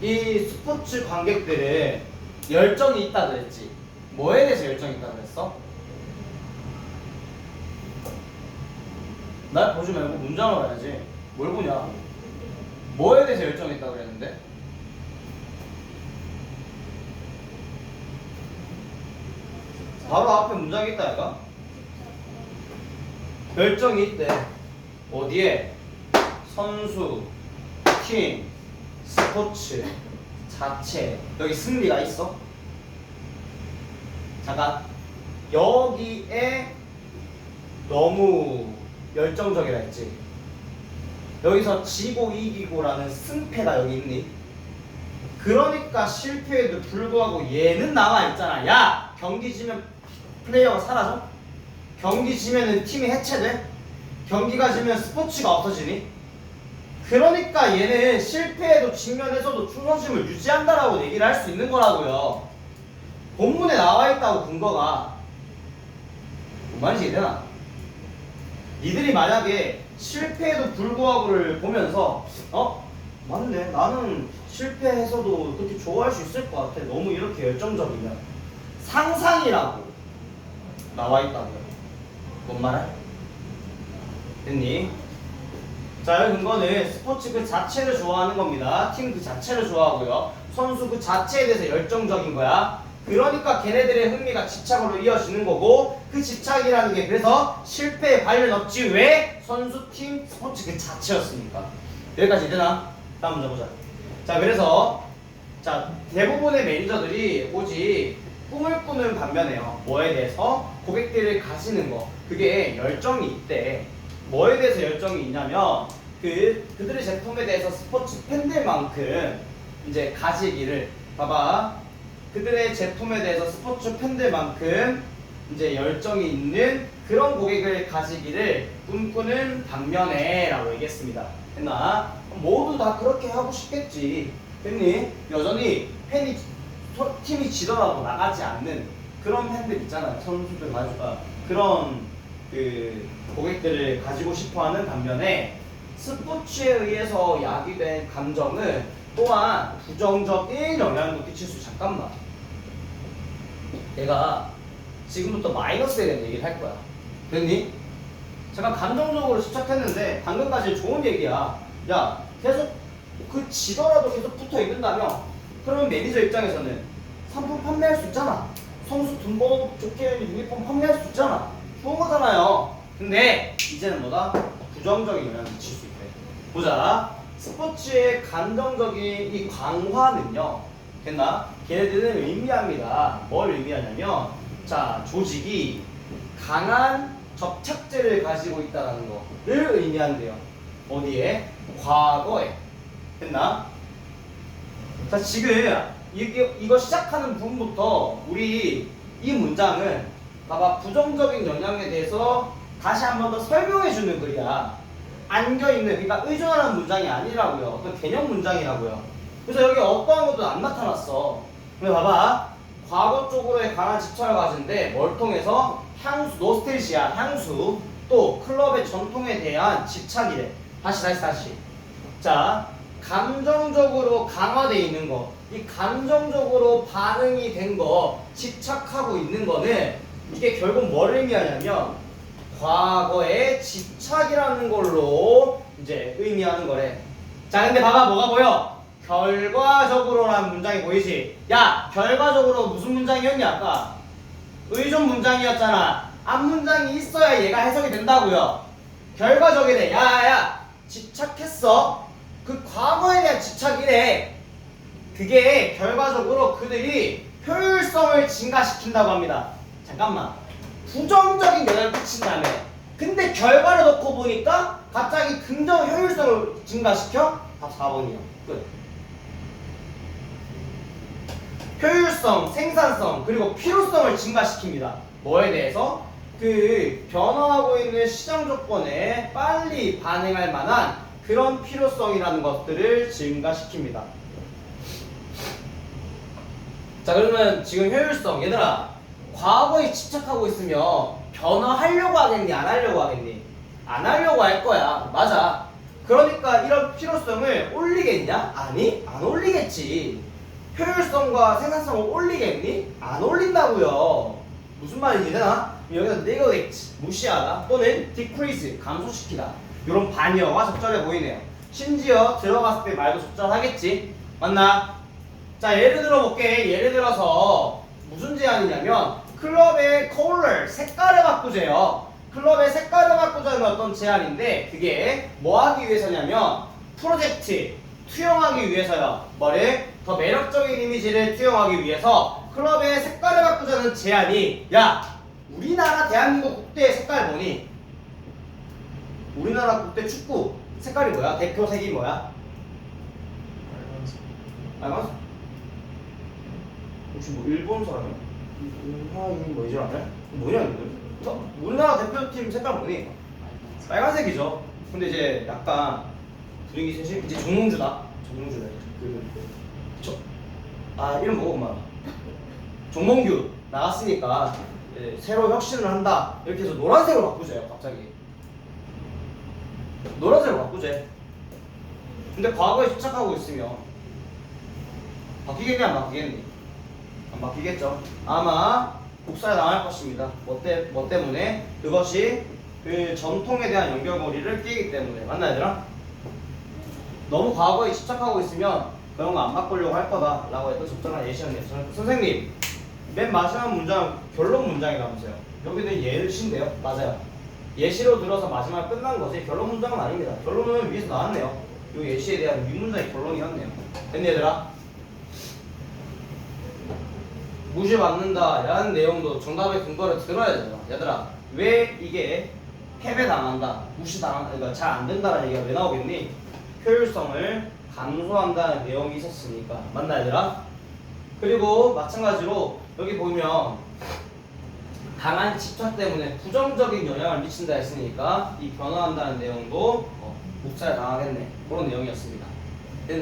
이 스포츠 관객들은 열정이 있다 그랬지. 뭐에 대해서 열정이 있다고 그랬어? 날 보지 말고 문장을 봐야지. 뭘 보냐? 뭐에 대해서 열정이 있다고 그랬는데? 바로 앞에 문장이 있다 얘가. 열정이 있대. 어디에? 선수, 팀, 스포츠, 자체. 여기 승리가 있어? 잠깐. 여기에 너무 열정적이라 했지. 여기서 지고 이기고라는 승패가 여기 있니? 그러니까 실패에도 불구하고 얘는 남아있잖아. 야! 경기 지면 플레이어가 사라져? 경기 지면은 팀이 해체돼? 경기가 지면 스포츠가 없어지니? 그러니까 얘는 실패에도 직면에서도 충성심을 유지한다라고 얘기를 할 수 있는 거라고요. 본문에 나와있다고 근거가. 뭔 말인지 이해되나? 니들이 만약에 실패에도 불구하고를 보면서 맞네, 나는 실패해서도 그렇게 좋아할 수 있을 것 같아, 너무 이렇게 열정적이면, 상상이라고 나와있다고요. 뭔 말해? 됐니? 자, 여기 근거는 스포츠 그 자체를 좋아하는 겁니다. 팀 그 자체를 좋아하고요. 선수 그 자체에 대해서 열정적인 거야. 그러니까 걔네들의 흥미가 집착으로 이어지는 거고, 그 집착이라는 게 그래서 실패에 관련 없지. 왜? 선수, 팀, 스포츠 그 자체였으니까. 여기까지 되나? 다음 문제 보자. 자, 그래서 자, 대부분의 매니저들이 오직 꿈을 꾸는 반면에요. 뭐에 대해서? 고객들을 가지는 거. 그게 열정이 있대. 뭐에 대해서 열정이 있냐면 그들의 제품에 대해서 스포츠 팬들만큼 이제 가지기를, 봐봐, 그들의 제품에 대해서 스포츠 팬들만큼 이제 열정이 있는 그런 고객을 가지기를 꿈꾸는 반면에 라고 얘기했습니다. 됐나? 모두 다 그렇게 하고 싶겠지. 됐니? 여전히 팀이 지더라도 나가지 않는 그런 팬들 있잖아요. 선수들 가지고 그런 그 고객들을 가지고 싶어하는 반면에, 스포츠에 의해서 야기된 감정은 또한 부정적인 영향도 끼칠 수. 잠깐만, 내가 지금부터 마이너스에 대한 얘기를 할 거야. 됐니? 잠깐, 감정적으로 집착했는데 방금까지 좋은 얘기야. 야, 계속 그 지더라도 계속 붙어 있는다며? 그러면 매니저 입장에서는 상품 판매할 수 있잖아. 선수 등번호 좋게 유니폼 판매할 수 있잖아. 좋은 거잖아요. 근데 이제는 뭐다? 부정적인 영향을 미칠 수 있대. 보자. 스포츠의 감정적인 이 광화는요, 됐나? 걔네들은 의미합니다. 뭘 의미하냐면, 자, 조직이 강한 접착제를 가지고 있다는 거를 의미한대요. 어디에? 과거에. 됐나? 자, 지금 이거 시작하는 부분부터 우리 이 문장은 봐봐, 부정적인 영향에 대해서 다시 한 번 더 설명해 주는 글이야. 안겨있는, 그러니까 의존하는 문장이 아니라고요. 어떤 개념 문장이라고요. 그래서 여기 어떠한 것도 안 나타났어. 근데 봐봐, 과거 쪽으로의 강한 집착을 가진데 뭘 통해서? 향수, 노스텔지아, 향수, 또 클럽의 전통에 대한 집착이래. 다시. 자, 감정적으로 강화되어 있는 거, 이 감정적으로 반응이 된 거, 집착하고 있는 거는 이게 결국 뭘 의미하냐면 과거의 집착이라는 걸로 이제 의미하는 거래. 자, 근데 봐봐, 뭐가 보여? 결과적으로라는 문장이 보이지? 야, 결과적으로 무슨 문장이었냐? 아까 의존 문장이었잖아. 앞 문장이 있어야 얘가 해석이 된다고요. 결과적이래. 야야야, 집착했어. 그 과거에 대한 집착이래. 그게 결과적으로 그들이 효율성을 증가시킨다고 합니다. 잠깐만, 부정적인 영향을 끼친다며. 근데 결과를 놓고 보니까 갑자기 긍정 효율성을 증가시켜? 답 4번이요. 끝. 효율성, 생산성, 그리고 필요성을 증가시킵니다. 뭐에 대해서? 그 변화하고 있는 시장 조건에 빨리 반응할 만한 그런 필요성이라는 것들을 증가시킵니다. 자, 그러면 지금 효율성, 얘들아, 과거에 집착하고 있으면 변화하려고 하겠니? 안 하려고 하겠니? 안 하려고 할 거야. 맞아. 그러니까 이런 필요성을 올리겠냐? 아니, 안 올리겠지. 효율성과 생산성을 올리겠니? 안 올린다고요. 무슨 말인지 되나? 여기서 neglect, 무시하다 또는 decrease, 감소시키다 이런 반의어가 적절해 보이네요. 심지어 들어갔을 때 말도 적절하겠지? 맞나? 자, 예를 들어 볼게. 예를 들어서 무슨 제안이냐면 클럽의 컬러, 색깔을 바꾸재요. 클럽의 색깔을 바꾸자는 어떤 제안인데 그게 뭐 하기 위해서냐면 프로젝트, 투영하기 위해서요. 뭐를? 더 매력적인 이미지를 투영하기 위해서 클럽의 색깔을 바꾸자는 제안이 야! 우리나라 대한민국 국대 색깔 뭐니? 우리나라 국대 축구 색깔이 뭐야? 대표 색이 뭐야? 빨간색? 혹시 뭐 일본 사람이야? 일본이 뭐지 않아요? 뭐냐 이거? 우리나라 대표팀 색깔 뭐니? 빨간색이죠. 근데 이제 약간 분위기 셋이 이제 정몽주다. 정몽주네. 이름 뭐고 엄마? 정몽규 나왔으니까 새로 혁신을 한다. 이렇게 해서 노란색으로 바꾸세요. 갑자기 노란색으로 바꾸재. 근데 과거에 집착하고 있으면 바뀌겠니 안 바뀌겠니? 안 바뀌겠죠. 아마 복사에 나갈 것입니다. 뭐 때문에? 그것이 그 전통에 대한 연결고리를 끼기 때문에. 맞나 얘들아? 너무 과거에 집착하고 있으면 그런 거 안 바꾸려고 할 거다 라고 했던 적절한 예시였네요. 선생님 맨 마지막 문장 결론 문장이라면서요. 여기는 예시인데요. 맞아요. 예시로 들어서 마지막 끝난 것이 결론 문장은 아닙니다. 결론은 위에서 나왔네요. 이 예시에 대한 윗문장이 결론이었네요. 됐니 얘들아? 무시받는다 라는 내용도 정답의 근거를 들어야 되잖아. 얘들아 왜 이게 패배당한다, 무시당한다, 그러니까 잘 안된다라는 얘기가 왜 나오겠니? 효율성을 감소한다는 내용이 있었으니까. 맞나 얘들아? 그리고 마찬가지로 여기 보면 강한 집착 때문에 부정적인 영향을 미친다 했으니까 이 변화한다는 내용도 묵살에 당하겠네. 그런 내용이었습니다.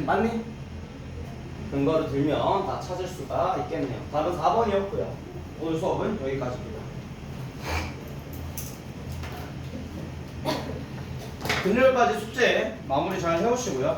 맞니? 근거를 들면 다 찾을 수가 있겠네요. 답은 4번이었고요. 오늘 수업은 여기까지입니다. 금요일까지 숙제 마무리 잘 해오시고요.